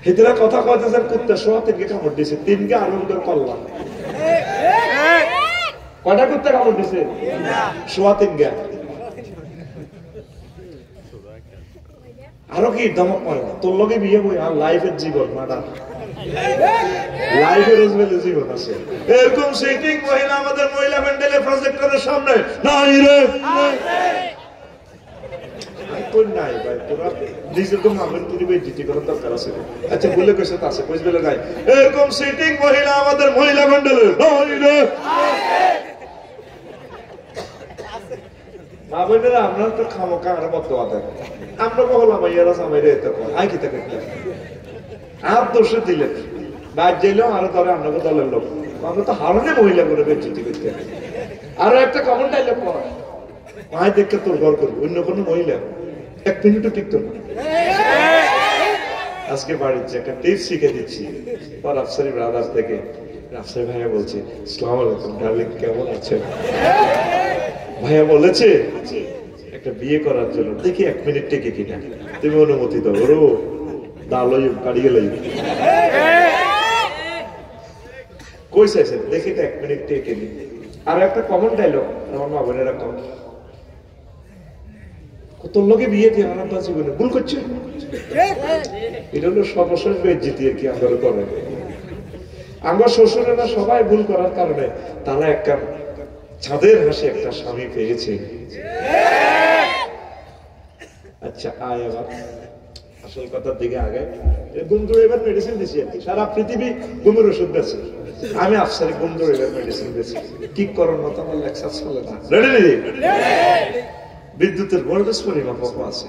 হেতিরা কথা কইতেছেন, কুত্তা সোয়া 3কে কামড় দিয়েছে, 3কে আরম্ভ করলাম। কয়টা কুত্তা কামড় দিয়েছে? সোয়া 3কে। আরো কি ধমক পড়ে, তোর লগে বিয়ে বই আর লাইফের জীবন মাডা, লাইফের রোজমেলে জীবন আছে। এরকম সিটিং মহিলা আমাদের মহিলা প্যান্ডেলে প্রজেক্টরের সামনে নাই রে, কোন নাই ভাই, তোরা নিজের তো মামলার পরিবেশ দিতে করার দরকার আছে। আচ্ছা বলে কইছে তা আছে, কইছ বলে নাই। এরকম সিটিং মহিলা আমাদের মহিলা প্যান্ডেলে নাই রে। মা বোনেরা, আমরা তো খামোকা আর বদদোয়া দেন, আমরা বহলা ভাইয়ারা সামাইরে এত কয় আই কি থাকে আর দোষে দিলেন বাদ দিলেও আরো ধরে আপনাকে দলের লোক, আমরা তো হারনে মহিলা করে বেঞ্চিতি করতে। আরো একটা কমন ডাইলগ পড়া, মায় দেখে তোর ঘর করবো, অন্য কোনো মহিলা 1 মিনিটও টিকতো না। আজকে বাড়ির যে একটা টিপস শিখে দিচ্ছি, পর আফসারি ব্রাদার্স থেকে আফসারি ভাইয়া বলছে, আসসালামু আলাইকুম ডার্লিং, কেমন আছেন? ভাইয়া বলেছে একটা বিয়ে করার জন্য, দেখি 1 মিনিট টেকে কিনা, তুমি অনুমতি দাও। ওরো দালই কাড়িয়ে লাই কই চাইছে, দেখি তো 1 মিনিট টেকে নি। আর একটা কমন ডায়লগ আমার মা বোনেরা কম, তোর লোকে বিয়ে দিয়ে আমার জীবনে ভুল করছে, এটা হলো সর্বশেষ বেজ্জিতি আর কি আমরা করে। আমার শ্বশুরেরা সবাই ভুল করার কারণে তারা একটা ছাদের হাসি একটা স্বামী পেয়েছে। আচ্ছা আয় আবার আসল কথার দিকে আগে, বন্ধু এবার মেডিসিন দিছি আর কি, সারা পৃথিবী ঘুমের ওষুধ দিয়েছে, আমি আফসারি বন্ধু এবার মেডিসিন দিয়েছি। কি করার মতো আমার লেকচার চলে না। রেডি? বিদ্যুতের ভোল্টেজ পরিমাপক আছে,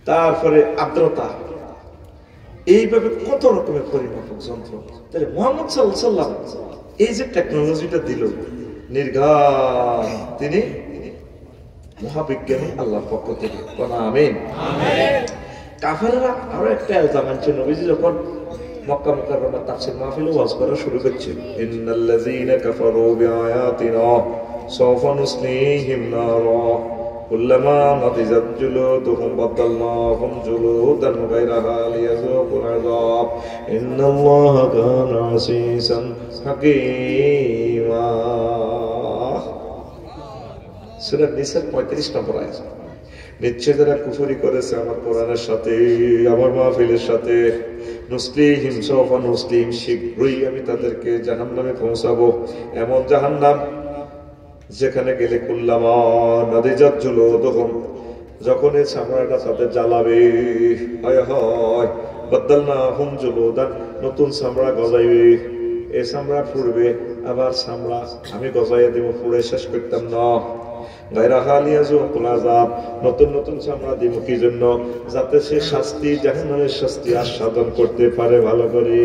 তারপরে আর্দ্রতা, এইভাবে কত রকমের পরিমাপক যন্ত্র। তাহলে মুহাম্মদ সাল্লাল্লাহু আলাইহি ওয়াসাল্লাম এই যে টেকনোলজিটা দিল, নির্ঘাত তিনি মহাবিজ্ঞানী আল্লাহর পক্ষ থেকে। আমিন। কাফেররা আরো একটা ইলজাম আনছে, নবীজি যখন মক্কা মুকাররমা তাফসীর মাহফিলে ওয়াজ করা শুরু করছে, ইন্নাল্লাযীনা কাফারু বিআয়াতিনা সাওফা নুসলিহিম নারা কুল্লামা নাদিজাত জুলুদুহুম বাদালনাহুম জুলুদান গায়রাহা লিয়াযুকুল আযাব ইন্নাল্লাহা কানা আসীসান হাকীমা। সূরা নিসার 35 নম্বর আয়াত। নিশ্চয় যারা কুফরি করেছে আমার কোরআনের সাথে, আমার মাহফিলের সাথে, নুসলিহিম সাওফা নুসলিহিম, শীঘ্রই আমি তাদেরকে জাহান্নামে পৌঁছাবো, এমন জাহান্নাম যেখানে গেলে কুল্লামা নাদিজাত জুলুদুহুম, যখন এই চামড়াটা তাদের জ্বালাবে, হায় হায়, বাদালনাহুম জুলুদান, নতুন চামড়া গজাইবে, এই চামড়া ফুরবে, আবার চামড়া আমি গজাইয়া দিব, পুড়ে শেষ করতাম না। গায়রাহা লিয়াযুকুল আযাব, নতুন নতুন চামড়া দিব কি জন্য? যাতে সে শাস্তি, জাহান্নামের শাস্তি আস্বাদন করতে পারে ভালো করে।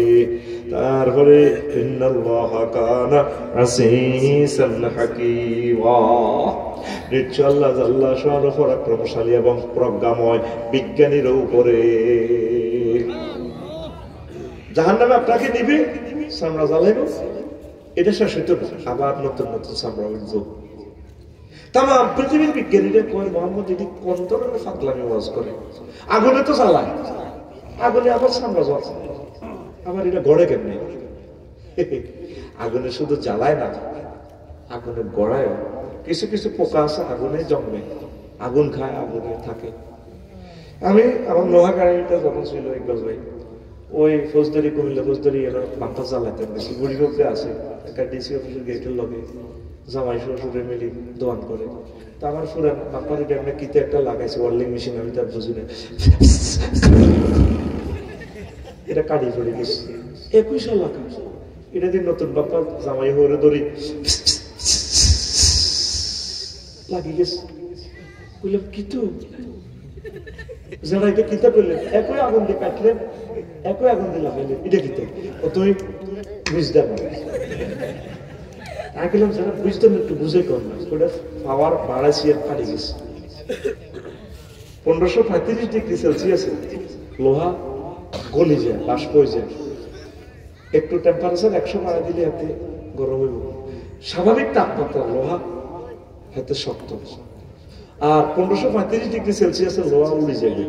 তারপরে ইন্নাল্লাহা কানা আসীসান হাকীমা, নিশ্চয় আল্লাহ জাল্লা সর্বপরাক্রমশালী এবং প্রজ্ঞাময়, বিজ্ঞানীর উপরে। জাহান্নামে আপনাকে নিবে, চামড়া জ্বালাইব, এটা শেষ হইতো না, আবার নতুন নতুন চামড়া উঠব। তাম পৃথিবীর বিজ্ঞানীরা কয়, মোহাম্মদ এটি কোন ধরনের ফাগলামি ওয়াজ করে? আগুনে তো জ্বালায়, আগুনে আবার চামড়া জ্বলছে, আবার এটা গড়ে কেমনে? আগুনে শুধু জ্বালায় না, আগুনে গড়ায়। কিছু কিছু পোকা আছে আগুনে জন্মে, আগুন খায়, আগুনে থাকে। আমি আমার লোহা গাড়িটা যখন ছিল ইকবাল ভাই, ওই ফৌজদারি কুমিল্লা ফৌজদারি এরা বাম্পার জ্বালাইতেন বেশি বুড়ির উপরে আছে একটা ডিসি অফিসের গেটের লগে জামাই শ্বশুরে মিলি দোয়ান করে। তা আমার ফুরান বাম্পার এমনি কিতে একটা লাগাইছে ওয়ার্লিং মেশিন, আমি তার বুঝি না, এটা কাটিয়ে ফেলে গেছি 21 লাখ। এটা দিয়ে নতুন বাপ্পা জামাই হরে ধরি লাগিয়ে গেছে। বললাম কিন্তু যারা এটা কিতা করলেন, একই আগুন দিয়ে কাটলেন, একই আগুন দিয়ে লাগাইলেন, এটা কিতা ও তুমি বুঝতে পারো। আমি বললাম যারা বুঝতেন একটু বুঝে কর না, ওটা পাওয়ার বাড়াইছি আর কাটি গেছে। 1535 ডিগ্রি সেলসিয়াসে লোহা গলি যায়, বাষ্প হয়ে যায়। একটু টেম্পারেচার 100 বাড়া দিলে হাতে গরম হইব। স্বাভাবিক তাপমাত্রা লোহা হাতে শক্ত, আর 1535 ডিগ্রি সেলসিয়াসের লোহা উড়ে যাবে।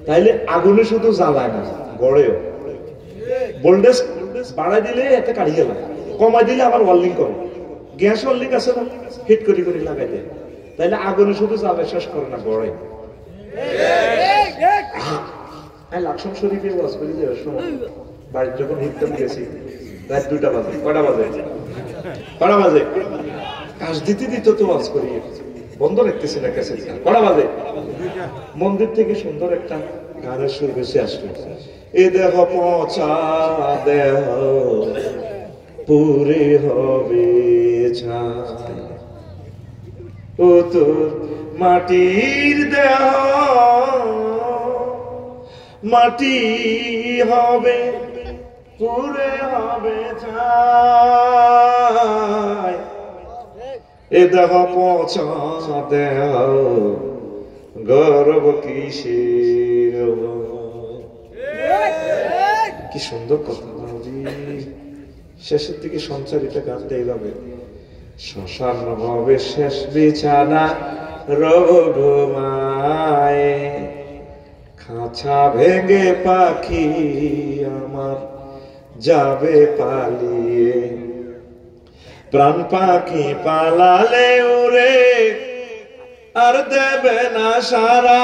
তাইলে আগুনে শুধু জ্বালায় না, গড়েও ভোল্টেজ বাড়াই দিলে এতে কাটিয়ে লাগে, কমাই দিলে আবার ওয়ার্লিং করে। গ্যাস ওয়ার্লিং আছে না, হিট করি করে লাগাই দেয়। তাইলে আগুনে শুধু জ্বালায় শেষ করে না, গড়ে। আমি লাকসাম শরীফে ওয়াজ করি যাওয়ার সময় বাড়ির যখন হিটতাম গেছি, রাত 2টা বাজে। কটা বাজে? কটা বাজে? কাজ দিতে দিতে তো ওয়াজ করি, বন্ধ রাখতেছি না ক্যাসেট। কটা বাজে? মন্দির থেকে সুন্দর একটা গানের সুর বেশি আসলো, এ দেহ পচা দেহ পুরে হবে ছাই, ও তোর মাটির দেহ মাটি হবে পুরে হবে ছাই, এ দেহ পচা দেহ গর্ব কিসের। কি সুন্দর কথা। শেষের দিকে সঞ্চারিতা গানটা এইভাবে, শ্মশান হবে শেষ বিছানা রব ঘুমায়, খাঁচা ভেঙে পাখি আমার যাবে পালিয়ে, প্রাণ পাখি পালালে উড়ে আর দেবে না সারা,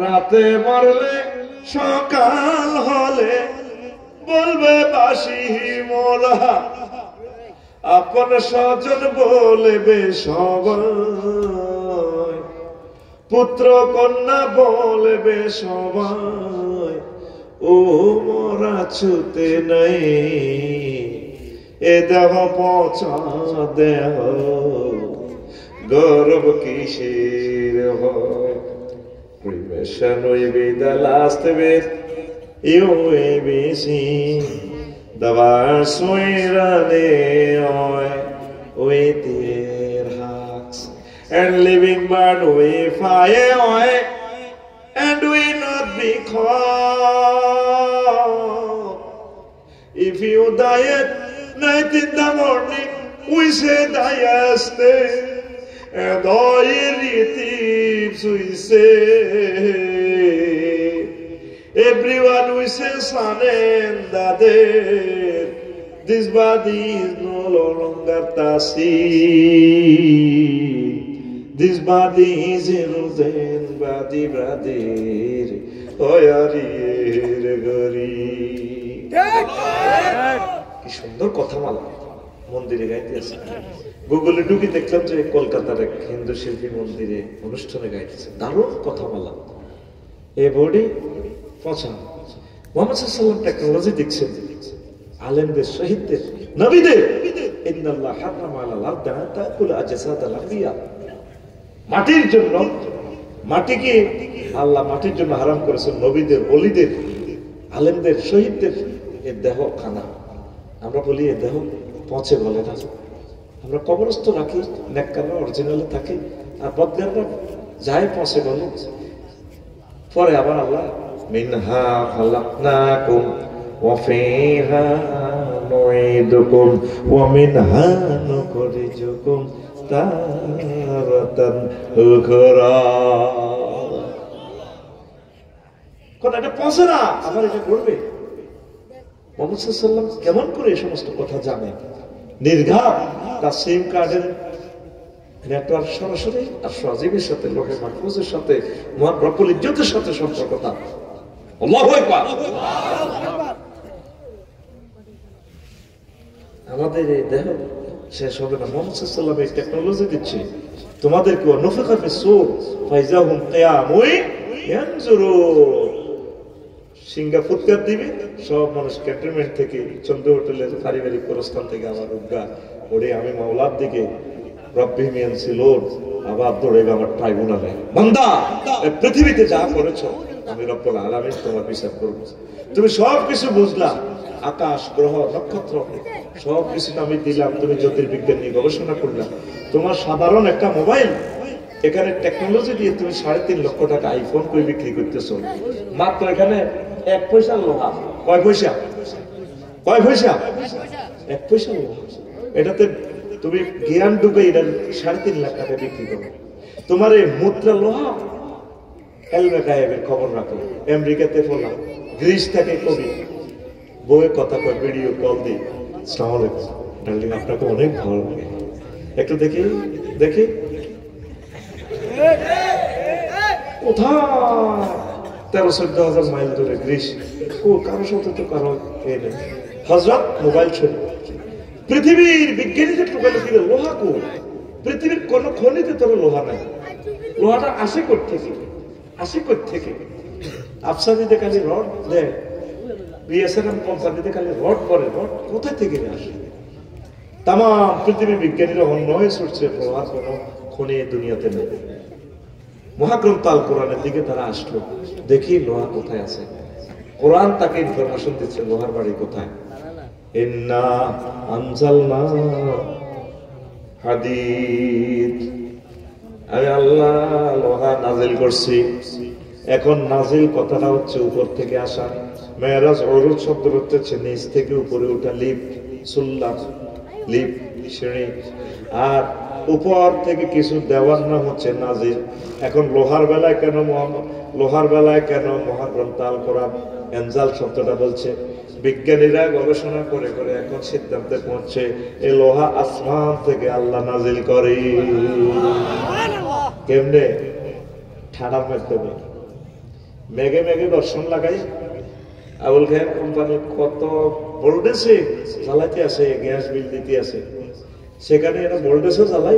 রাতে মরলে সকাল হলে বলবে বাসি মোরা, আপন স্বজন বলবে সবাই, পুত্র কন্যা বলবে সবাই, ও মোরা ছুতে নাই, এ দেহ পচা দেহ গর্ব কিসের হয়। Remission will be the last bit, you will be seen. The verse will run away with their hearts, and living bird will fly away, and will not be caught. If you die at night in the morning, we say die yesterday, and all your thieves we say, everyone we say son and daughter, this body is no longer the same, this body is innocent body brother, oh yarir gori. কি সুন্দর কথা মালা মন্দিরে গাইতে আছে। গুগলে ঢুকে দেখলাম যে কলকাতার এক হিন্দু শিল্পী মন্দিরে অনুষ্ঠানে গাইতেছে, দারুণ কথা মালা। এ বডি পচা। মুহাম্মদ সাল্লাল্লাহু আলাইহি ওয়াসাল্লাম টেকনোলজি দেখছেন, আলেমদের, শহীদদের, নবীদের, ইন্নাল্লাহ হারামা আলাল আরদি আন তাকুল আজসাদাল আনবিয়া। মাটির জন্য, মাটিকে আল্লাহ মাটির জন্য হারাম করেছেন নবীদের, ওলিদের, আলেমদের, শহীদদের এর দেহ খানা। আমরা বলি এ দেহ পচে বলে না, আমরা কবরস্থ রাখি, নেককাররা অরিজিনালে থাকে, আর বদগাররা যায় পচে বলে। পরে আবার আল্লাহ মিনহা খালাকনাকুম ওয়া ফিহা নুঈদুকুম ওয়া মিনহা নুখরিজুকুম তারাতান উখরা। কথাটা পচে না, আবার এটা করবে। মুহাম্মদ সাল্লাল্লাহু আলাইহি ওয়াসাল্লাম কেমন করে এই সমস্ত কথা জানে? নির্ঘাত তার সিম কার্ডের নেটওয়ার্ক সরাসরি আরশ আজিমের সাথে, লোহে মাহফুজের সাথে, মহান রব্বুল ইজ্জতের সাথে সম্পর্কটা। আল্লাহু আকবার। আমাদের এই দেহ শেষ হবে না। মুহাম্মদ সাল্লাল্লাহু আলাইহি ওয়াসাল্লাম এই টেকনোলজি দিচ্ছে তোমাদেরকে, নুফিখা ফিস-সূর ফাইযাহুম কিয়ামুন ইয়ানজুরুন। সিঙ্গা ফুৎকার দিবে, সব মানুষ ক্যান্টনমেন্ট থেকে, চন্দ্র হোটেলের পারিবারিক প্রস্থান থেকে আমার উদ্গা ওরে আমি মাওলার দিকে রব্বি মিয়ানসিলোর আবার দৌড়েবে আমার ট্রাইব্যুনালে। বান্দা পৃথিবীতে যা করেছো আমি রব্বুল আলামিন তোমার বিচার করব। তুমি সব কিছু বুঝলা, আকাশ, গ্রহ, নক্ষত্র সব কিছু আমি দিলাম, তুমি জ্যোতির্বিজ্ঞান নিয়ে গবেষণা করলাম। তোমার সাধারণ একটা মোবাইল, এখানে টেকনোলজি দিয়ে তুমি 3.5 লক্ষ টাকা আইফোন করে বিক্রি করতেছো। মাত্র এখানে 1 পয়সা লোহা। কয় পয়সা? কয় পয়সা? 1 পয়সা লোহা। এটাতে তুমি জ্ঞান ডুবে এটা 3.5 লাখ টাকা বিক্রি করো। তোমার এই মুদ্রা লোহা এলমে গায়েবের খবর রাখো। আমেরিকাতে বলা, গ্রিস থেকে কবি বউয়ের কথা কয়, ভিডিও কল দিই, আসসালামু আলাইকুম ডার্লিং, আপনাকে অনেক ভালো লাগে, একটু দেখি দেখি কোথায় 13-14 মাইল দূরে গ্রিস। ও কারো সাথে তো কারো এ নেই। হযরত মোবাইল ছবি। পৃথিবীর বিজ্ঞানীদের টোকালে দিলে লোহা কো, পৃথিবীর কোন খনিতে তবে লোহা নাই। লোহাটা আসে কোত্থেকে? আসে কোত্থেকে? আফসারিতে খালি রড দেয়, বিএসএনএম কোম্পানিতে খালি রড করে, রড কোথা থেকে আসে? তাম পৃথিবীর বিজ্ঞানীরা অন্য হয়ে ছুটছে, লোহার কোন খনি দুনিয়াতে নেই। মহাগ্রন্থ আল কোরআনের দিকে তারা আসলো, দেখি লোহা কোথায় আছে। কোরআন তাকে ইনফরমেশন দিচ্ছে লোহার বাড়ি কোথায়। ইন্না আনজালনা হাদিদ, আমি আল্লাহ লোহা নাজিল করছি। এখন নাজিল কথাটা হচ্ছে উপর থেকে আসা। মেরাজ অরুজ শব্দ হচ্ছে নিচ থেকে উপরে উঠা, লিফট, সুল্লাম, লিফট, সিঁড়ি। আর উপর থেকে কিছু দেওয়ার নাম হচ্ছে নাজিল। এখন লোহার বেলায় কেন মহাগ্রন্থ আল কোরআন এনজাল শব্দটা বলছে? বিজ্ঞানীরা গবেষণা করে করে এখন সিদ্ধান্তে পৌঁছে এই লোহা আসমান থেকে আল্লাহ নাজিল করে। কেমনে? ঠাড়ার মাধ্যমে। মেঘে মেঘে দর্শন লাগাই। আবুল খায়ের কোম্পানি কত ভোল্টেজে জ্বালাইতে আছে, গ্যাস বিল দিতে আছে, সেখানে এরা ভোল্টেজও জ্বালাই।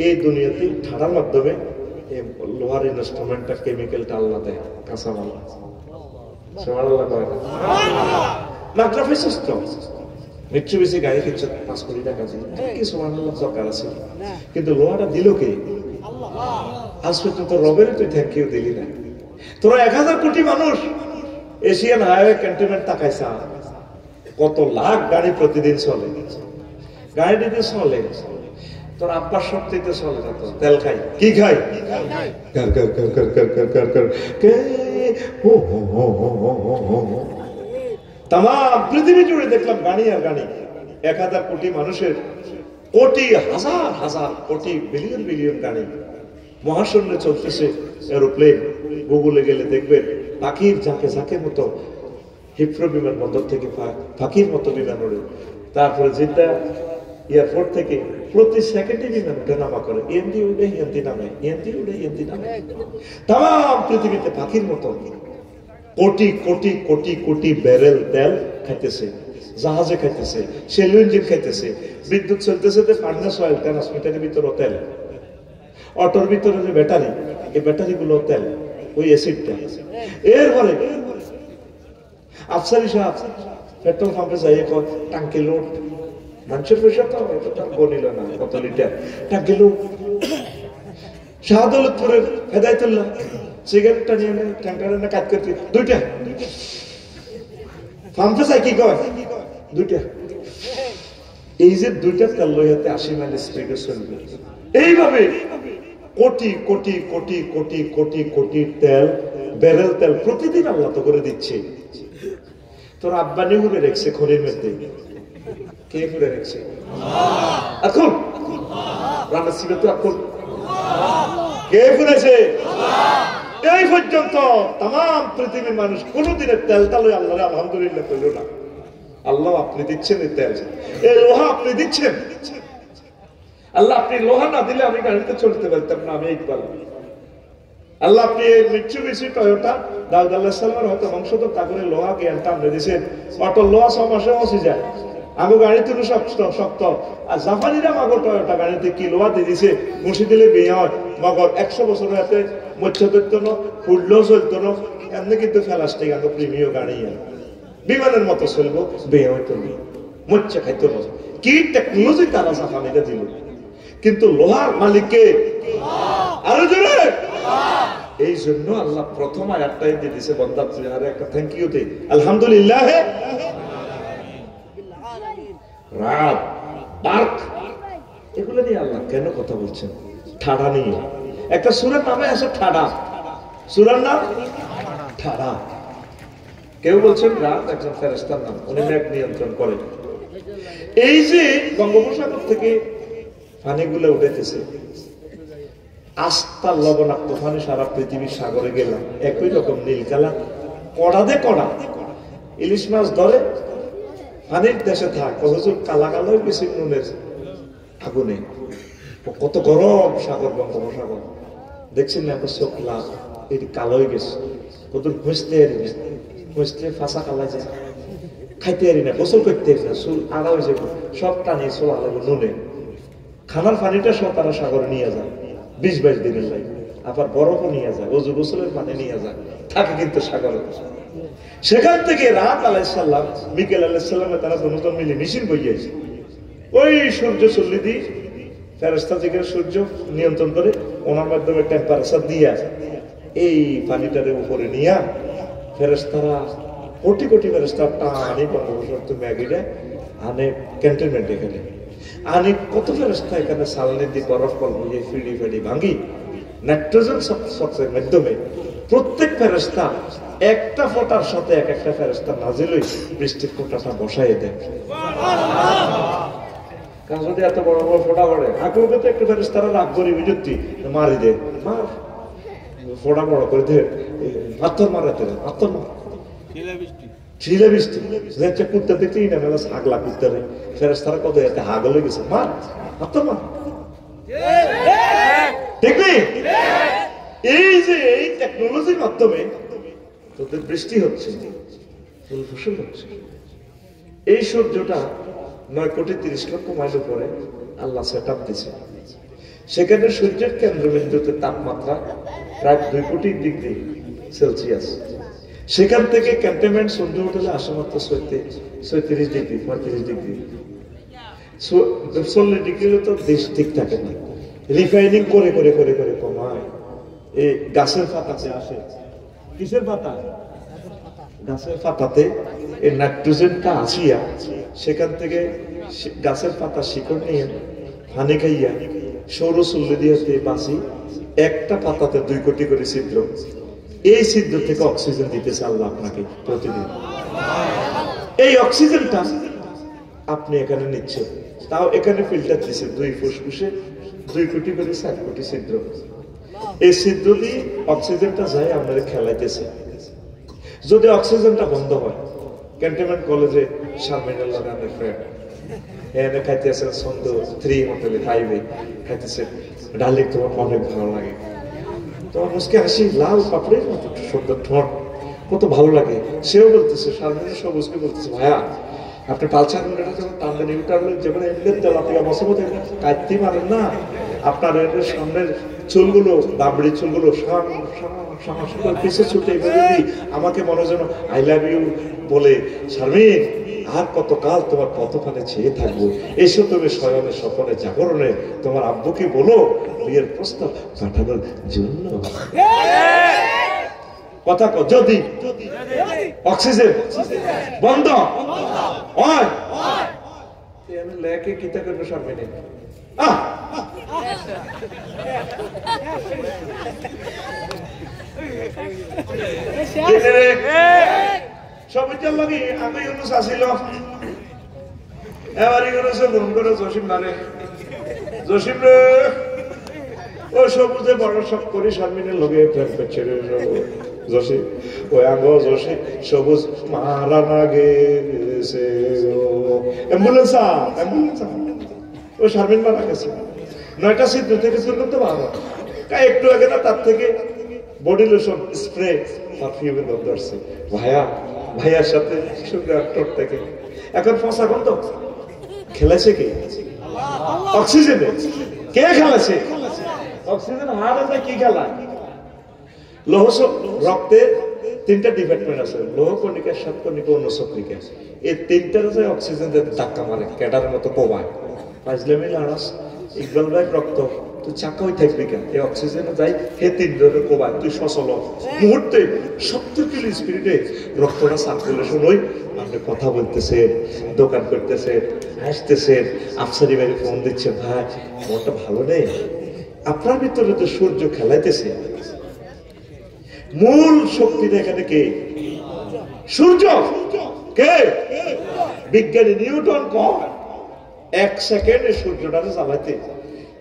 এই দুনিয়াতে ঠাড়ার মাধ্যমে লোহার ইনস্ট্রুমেন্টটা, কেমিক্যালটা আল্লাহ দেয়, কাঁচামাল। মিটসুবিশি গাড়ি কিনছে 5 কোটি টাকা দিয়ে, কি সুবহানাল্লাহ দরকার আছে? কিন্তু লোহাটা দিল কে? আজ পর্যন্ত রবের তুই থ্যাংক ইউ দিলি না। তোরা 1000 কোটি মানুষ এশিয়ান হাইওয়ে ক্যান্টনমেন্ট তাকাইছা, কত লাখ গাড়ি প্রতিদিন চলে। গাড়ি দিতে চলে, তোর আব্বার শক্তিতে চলে না, তো তেল খাই। কি খাই? তাম পৃথিবী জুড়ে দেখলাম গাড়ি আর গাড়ি। 1000 কোটি মানুষের কোটি, হাজার হাজার কোটি, বিলিয়ন বিলিয়ন গাড়ি মহাশূন্যে চলতেছে। এরোপ্লেন, গুগলে গেলে দেখবেন পাখির ঝাঁকে ঝাঁকে মতো হিথ্রো বিমানবন্দর থেকে পাখির মতো বিমান ওড়ে। তারপরে জিদ্দা এয়ারপোর্ট থেকে প্রতি সেকেন্ডে বিমান উঠে নামা করে, এমডি উঠে এমডি নামে, এমডি উঠে এমডি নামে। তাম পৃথিবীতে পাখির মতো কোটি কোটি কোটি কোটি ব্যারেল তেল খাইতেছে, জাহাজে খাইতেছে, সেলু ইঞ্জিন খাইতেছে, বিদ্যুৎ চলতেছে, ফার্নেস অয়েল, ট্রান্সমিটারের ভিতরে তেল, অটোর ভিতরে যে ব্যাটারি, এই ব্যাটারি গুলো তেল, ওই অ্যাসিডটা। এরপরে আফসারি সাহেব পেট্রোল পাম্পে যাই, টাঙ্কি লোড, মানুষের পয়সা তো গনিল না কত লিটার, টাঙ্কি লোড। শাহাদৌলতপুরের হেদায়তুল্লাহ সিগারেটটা নিয়ে নেয়, ট্যাঙ্কারে না কাজ করতে, 2টা পাম্পে যাই, কি কয় 2টা। এই যে 2টা তেল লইয়াতে 80 মাইল স্পিডে চলবে। এইভাবে কোটি কোটি কোটি কোটি কোটি কোটি তেল, ব্যারেল তেল প্রতিদিন আল্লাহ তো করে দিচ্ছে। তোর আব্বানি ঘুরে রেখছে খনির মধ্যে, কে ঘুরে রেখছে? এখন রান্না ছিল তো, এখন কে ঘুরেছে? এই পর্যন্ত তাম পৃথিবীর মানুষ কোনদিনের তেলটা লই আল্লাহ আলহামদুলিল্লাহ কইল না। আল্লাহ আপনি দিচ্ছেন এই তেল, এই লোহা আপনি দিচ্ছেন। আল্লাহ আপনি লোহা না দিলে আমি গাড়িতে চলতে পারতাম না, আমি ইকবাল। আল্লাহ আপনি মিৎসুবিশি টয়োটা দাউদ আলাইহিস সালামের হয়তো বংশ তো তাগরে লোহা জ্ঞানটা আপনি দিয়েছেন, অটো লোহা 6 মাসে বসে যায়, আগো গাড়ি তুলে শক্ত। আর জাপানিরা মাগো টয়োটা গাড়িতে কি লোহা দিয়ে দিছে, ঘুষি দিলে বিয়ে হয়, মগর 100 বছর হাতে মৎস্য ধরতো না, ফুললেও চলতো না, এমনি কিন্তু ফেলাস্টিক আগো প্রিমিয় গাড়ি বিমানের মতো চলবো, বিয়ে হইতো না, মৎস্য খাইতো না। কি টেকনোলজি তারা জাপানিরা দিল, কিন্তু লোহার মালিককে আরো জোরে। এই জন্য আল্লাহ প্রথম আয়াতটাই দিয়ে দিয়েছে বান্দার চেহারে একটা থ্যাংক ইউ দে, আলহামদুলিল্লাহ। রাত ডার্ক এগুলো নিয়ে আল্লাহ কেন কথা বলছেন? ঠাড়া নিয়ে একটা সূরার নামে আছে ঠাড়া, সূরার নাম ঠাড়া। কেউ বলছেন রাত একজন ফেরেশতার নাম, উনি মেঘ নিয়ন্ত্রণ করেন। এই যে বঙ্গোপসাগর থেকে পানিগুলো উঠেছে, আস্তা লবণাক্ত পানি সারা পৃথিবীর সাগরে গেলাম, একই রকম নীল কালা, কড়া দে কড়া। ইলিশ মাছ ধরে পানির দেশে থাক, হুজুর কালা কালো বেশি নুনের আগুনে, কত গরম সাগর বঙ্গোপসাগর। দেখছেন না চোখ লাল, এটি কালো হয়ে গেছে, কত ঘুষতে ঘুষতে ফাঁসা কালা যায়, খাইতে পারি না, গোসল করতে পারি না, চুল আড়া হয়ে যাবে, সব টানিয়ে চোলা লাগবে নুনে। খানার পানিটা সব তারা সাগরে নিয়ে যায় 20-22 দিনের লাগে, আবার বরফও নিয়ে যায়, ওযু গোসলের পানি নিয়ে যায়, থাকে কিন্তু সাগরে। সেখান থেকে রাত আলাইহিস সালাম মিকাইল আলাইহিস সালামে তারা দুজন মিলে মেশিন বইয়েছে, ওই সূর্য চল্লি দিয়ে ফেরেশতা থেকে সূর্য নিয়ন্ত্রণ করে, ওনার মাধ্যমে টেম্পারেচার দিয়ে এই পানিটারে উপরে নিয়ে ফেরেশতারা কোটি কোটি ফেরেশতা টানি বঙ্গোপসাগর ম্যাগিরা আনে ক্যান্টনমেন্ট এখানে আনে, কত ফেরেশতা এখানে সালনে দিয়ে বরফ কলমিয়ে ফিড়ি ফেড়ি ভাঙি নাইট্রোজেন শক্সের মাধ্যমে প্রত্যেক ফেরেশতা একটা ফোঁটার সাথে এক একটা ফেরেশতা নাজিল হয়ে বৃষ্টির ফোঁটাটা বসাই দেয়। কারণ যদি এত বড় বড় ফোঁটা পড়ে, আগে তো একটু ফেরেশতারা রাগ করি বিদ্যুৎ মারি দেয়, মার ফোঁটা বড় করে দে, পাথর মারাতে পাথর মার ছিলা বৃষ্টি কুত্তা দেখতেই না মেলা হাগলা কুত্তা রে, ফেরেশতারা কত এতে হাগল হয়ে গেছে, মার পাথর মার, ঠিক নেই? এই যে এই টেকনোলজির মাধ্যমে তোদের বৃষ্টি হচ্ছে, ফুল ফসল হচ্ছে। এই সূর্যটা 9,30,00,000 মাইল উপরে আল্লাহ সেটআপ দিয়েছে, সেখানে সূর্যের কেন্দ্রবিন্দুতে তাপমাত্রা প্রায় 2 কোটি ডিগ্রি সেলসিয়াস। সেখান থেকে ক্যান্টনমেন্ট সূর্য হোটেলে আসা মাত্র 36 ডিগ্রি 35 ডিগ্রি। 40 ডিগ্রি তো দেশ ঠিক থাকে না, রিফাইনিং করে করে করে করে কমায়। এই গাছের পাতাতে আসে, কিসের পাতা? গাছের পাতাতে এই নাইট্রোজেনটা আসিয়া সেখান থেকে গাছের পাতা শিকড় নিয়ে পানি খাইয়া সৌরচুল্লি দিয়ে বাঁচি, একটা পাতাতে 2 কোটি করে ছিদ্র, এই ছিদ্র থেকে অক্সিজেন দিতেছে আল্লাহ আপনাকে প্রতিদিন। এই অক্সিজেনটা আপনি এখানে নিচ্ছেন, তাও এখানে ফিল্টার দিচ্ছে 2 ফুসফুসে 2 কোটি করে 4 কোটি ছিদ্র। এই ছিদ্র দিয়ে অক্সিজেনটা যায় আপনাদের খেলাইতেছে। যদি অক্সিজেনটা বন্ধ হয়, ক্যান্টনমেন্ট কলেজে শারমিনুল লাগানের ফ্রেন্ড এখানে খাইতেছেন সন্ধ্যা 3 হোটেলে 5-এ খাইতেছে, ডার্লিং তোমার অনেক ভালো লাগে, তোমার মুসকে হাসি, লাল পাপড়ির মতো সুন্দর ঠোঁট, কত ভালো লাগে। সেও বলতেছে, শারমিনুল সবুজকে বলতেছে, ভাইয়া আপনি পালসার যখন টানবেন ইউটারলে যেমন এমনি তেলা থেকে বসে মতো কাটতে পারেন না, আপনার সামনের চুলগুলো বাবড়ি চুলগুলো পিছিয়ে ছুটে আমাকে মনে যেন আই লাভ ইউ বলে, শারমিন আর কতকাল তোমার কত পানে ছেয়ে থাকবো, এসো তুমি শয়নে স্বপনে জাগরণে তোমার আব্বুকে বলো বিয়ের প্রস্তাব পাঠানোর জন্য। কথা যদি অক্সিজেন বন্ধ হয় আমি লেকে কিতা করবো সামনে সবুজের লাগে আমি ইউনুস আসিল, এবার ইউনুসে ফোন করে জসিম মারে, জসিম রে ও সবুজে বড় সব করি শারমিনের লগে প্রেম করছে রে জসিম, ওই আঙ্গো জসিম সবুজ মারা না গেছে, অ্যাম্বুলেন্স ও শারমিন মারা গেছে। 9টা ছিদ্র থেকে শুরু করতে পারবো একটু আগে না তার থেকে বডি লোশন স্প্রে পারফিউমের গন্ধ আসছে ভাইয়ার সাথে থেকে এখন 5 ঘন্ট খেলেছে কে অক্সিজেনে কে খেলেছে অক্সিজেন হারে কি খেলায় লৌহ রক্তে 3টা ডিপার্টমেন্ট আছে লৌহ কণিকা শ্বেত কণিকা অনুসক্রিকা এই 3টার অক্সিজেন যাতে ধাক্কা মারে ক্যাডার মতো কোবায় ফাজলামি লাড়াস ইকবাল ভাই রক্ত তুই চাকা হয়ে থাকবি কেন এই অক্সিজেনে যাই হে 3 জনের কোবায় তুই সচল মুহূর্তে 70 কিলো স্পিডে রক্তটা সার্কুলেশন হই আপনি কথা বলতেছেন দোকান করতেছেন হাসতেছেন আফসারি ভাই ফোন দিচ্ছে ভাই মনটা ভালো নেই আপনার ভিতরে তো সূর্য খেলাইতেছে মূল শক্তিটা এখানে কে সূর্য কে বিজ্ঞানী নিউটন কয় 1 সেকেন্ডে সূর্যটাকে চালাইতে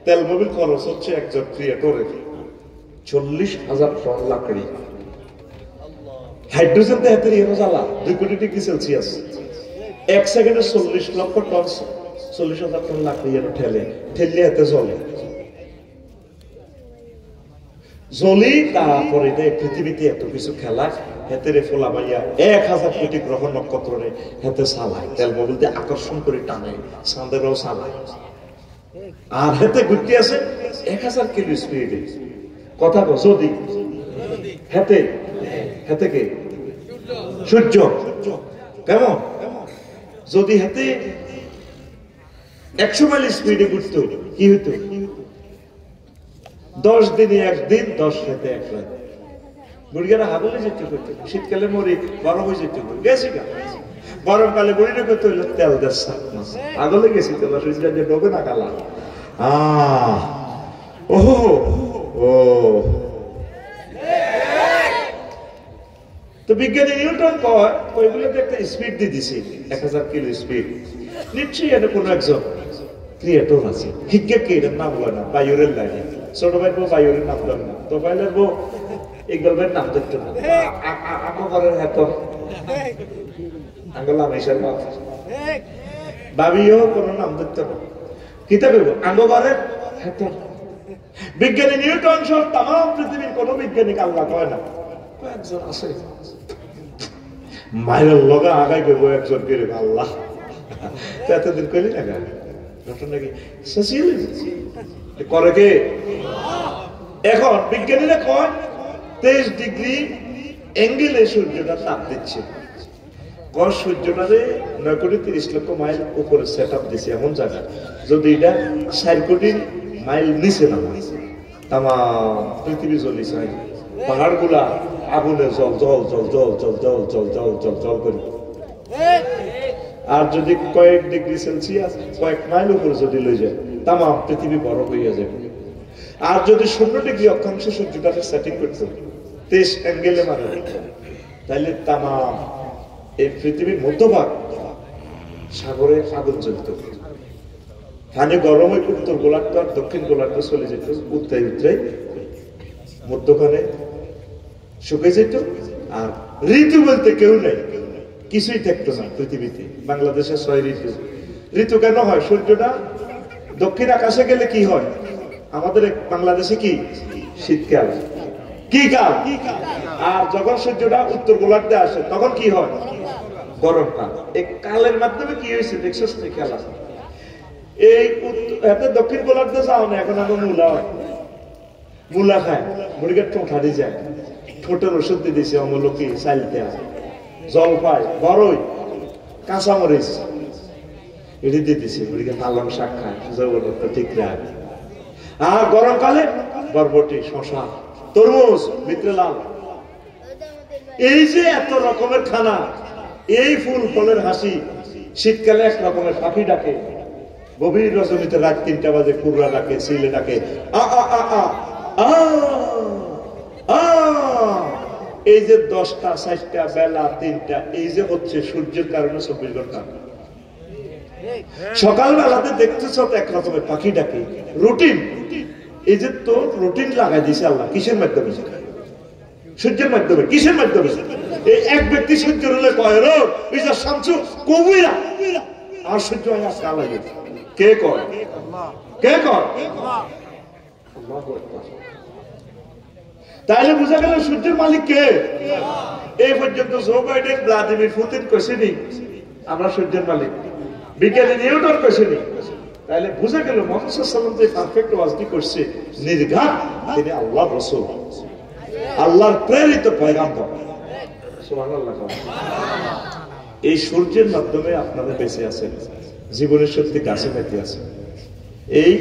তেল মোবিল খরচ হচ্ছে একজন ক্রিয়েটরের 40,000 টন লাকড়ি হাইড্রোজেন তো এতে এনো জ্বালা 2 কোটি ডিগ্রি সেলসিয়াস 1 সেকেন্ডে 40 লক্ষ টন 40,000 টন লাকড়ি এনো ঠেললে এতে জ্বলে জলি তারপরে পৃথিবীতে এত কিছু খেলা হেতেরে ফোলা মাইয়া 1000 কোটি গ্রহ নক্ষত্র নেই হেতে চালায় তেল মোবিল দিয়ে আকর্ষণ করে টানে চাঁদেরও চালায় আর হেতে ঘুরতে আছে 1000 কিলো স্পিডে কথা কো যদি হেতে কে সূর্য কেমন যদি হেতে 100 মাইল স্পিডে ঘুরতো কি হইতো 10 দিনে একদিন 10 রাতে এক রাত মুরগিরা হাগলে যেতে করতে শীতকালে মরি গরম হয়ে যেতে গেছি গা গরমকালে বড়িটা করতে হইলো তেল দেশ আগলে গেছি তোমার সূর্য যে ডোবে না কালা তো বিজ্ঞানী নিউটন কয় ওইগুলোতে একটা স্পিড দিয়ে দিছে 1000 কিলো স্পিড নিশ্চয়ই এটা কোনো একজন ক্রিয়েটর আছে হিজ্ঞে কে এটার নাম বলে না বায়ুরের লাগে ছোট ভাই বউ বায়ুরের নাম ধরে না তো ভাইলের বউ ইকবাল ভাইয়ের নাম ধরতো না আমার ঘরের এত আঙ্গল আমেশার বাপ ভাবিও কোনো নাম ধরতো না কিতা করবো আঙ্গবারের এত বিজ্ঞানী নিউটন সহ তাম পৃথিবীর কোন বিজ্ঞানিক আল্লাহ কয় না কয়েকজন আছে মায়ের লগা আগাই করবো একজন করে আল্লাহ এতদিন কইলি না গান নাকি করে কে এখন বিজ্ঞানীরা কয় 23 ডিগ্রি অ্যাঙ্গেলে সূর্যটা তাপ দিচ্ছে সূর্যটারে 9 কোটি 30 লক্ষ মাইল উপরে সেট আপ দিচ্ছে এমন জায়গা যদি এটা 4 কোটি মাইল নিচে না তাম পৃথিবী জ্বলি চাই পাহাড় গুলা আগুনে জল জল জল জল জল জল জল জল জল জল করে আর যদি কয়েক ডিগ্রি সেলসিয়াস কয়েক মাইল উপরে যদি লই যায় তাম পৃথিবী বরফ হইয়া যাবে আর যদি 0 ডিগ্রি অক্ষাংশ সূর্যটাকে সেটিং করতে 23 অ্যাঙ্গেলে মারে তাহলে তাম এই পৃথিবীর মধ্যভাগ সাগরে আগুন জ্বলত পানি গরম হয়ে উত্তর গোলার্ধ আর দক্ষিণ গোলার্ধ চলে যেত উত্তরায় উত্তরায় মধ্যখানে শুকিয়ে যেত আর ঋতু বলতে কেউ নেই কিছুই থাকতো না পৃথিবীতে বাংলাদেশে 6 ঋতু ঋতু কেন হয় সূর্যটা দক্ষিণ আকাশে গেলে কি হয় আমাদের বাংলাদেশে কি শীতকাল কি কাল আর যখন সূর্যটা উত্তর গোলার্ধে আসে তখন কি হয় গরমকাল এই কালের মাধ্যমে কি হয়েছে দেখছস না খেলা এই এত দক্ষিণ গোলার্ধে যাও না এখন আমরা মূলা খায় মুরগির ঠোঁট হারিয়ে যায় ঠোঁটের ওষুধ দিয়ে দিয়েছে অমলকি চাইলতে জল পায় বড়ই কাঁচামরিচ এটি দিয়ে দিছে মুরগি পালং শাক খায় জৈবরত্ব ঠিক রাখে আর গরমকালে বরবটি শশা তরমুজ ভিতরে লাল এই যে এত রকমের খানা এই ফুল ফলের হাসি শীতকালে এক রকমের পাখি ডাকে গভীর রজনীতে রাত 3টা বাজে কুররা ডাকে চিলে ডাকে আ আ আ আ আ এই যে 10টা 4টা বেলা 3টা এই যে হচ্ছে সূর্যের কারণে 24 ঘন্টা সকাল বেলাতে দেখতেছ এক রকমের পাখি ডাকে রুটিন এই যে তো রুটিন লাগাই দিয়েছে আল্লাহ কিসের মাধ্যমে সূর্যের মাধ্যমে কিসের মাধ্যমে এই এক ব্যক্তি সূর্যের হলে কয় রো ইজা শামসু কবিরা আর সূর্য আয়া কালাই কে কয় আল্লাহ কে কর? তাহলে বুঝা গেল সূর্যের মালিক কে? এই পর্যন্ত জো বাইডেন, ভ্লাদিমির পুতিন কইছেনি আমরা সূর্যের মালিক, বিজ্ঞানী নিউটন কইছেনি। তাহলে বুঝা গেল মুহাম্মদ সাল্লাল্লাহু আলাইহি ওয়াসাল্লাম যে পারফেক্ট ওয়াজটি করছে, নির্ঘাত তিনি আল্লাহর রাসূল, আল্লাহর প্রেরিত পয়গাম্বর। সুবহানাল্লাহ। এই সূর্যের মাধ্যমে আপনারা বেঁচে আছেন, জীবনের সত্যি গাছে বেঁচে আছে। এই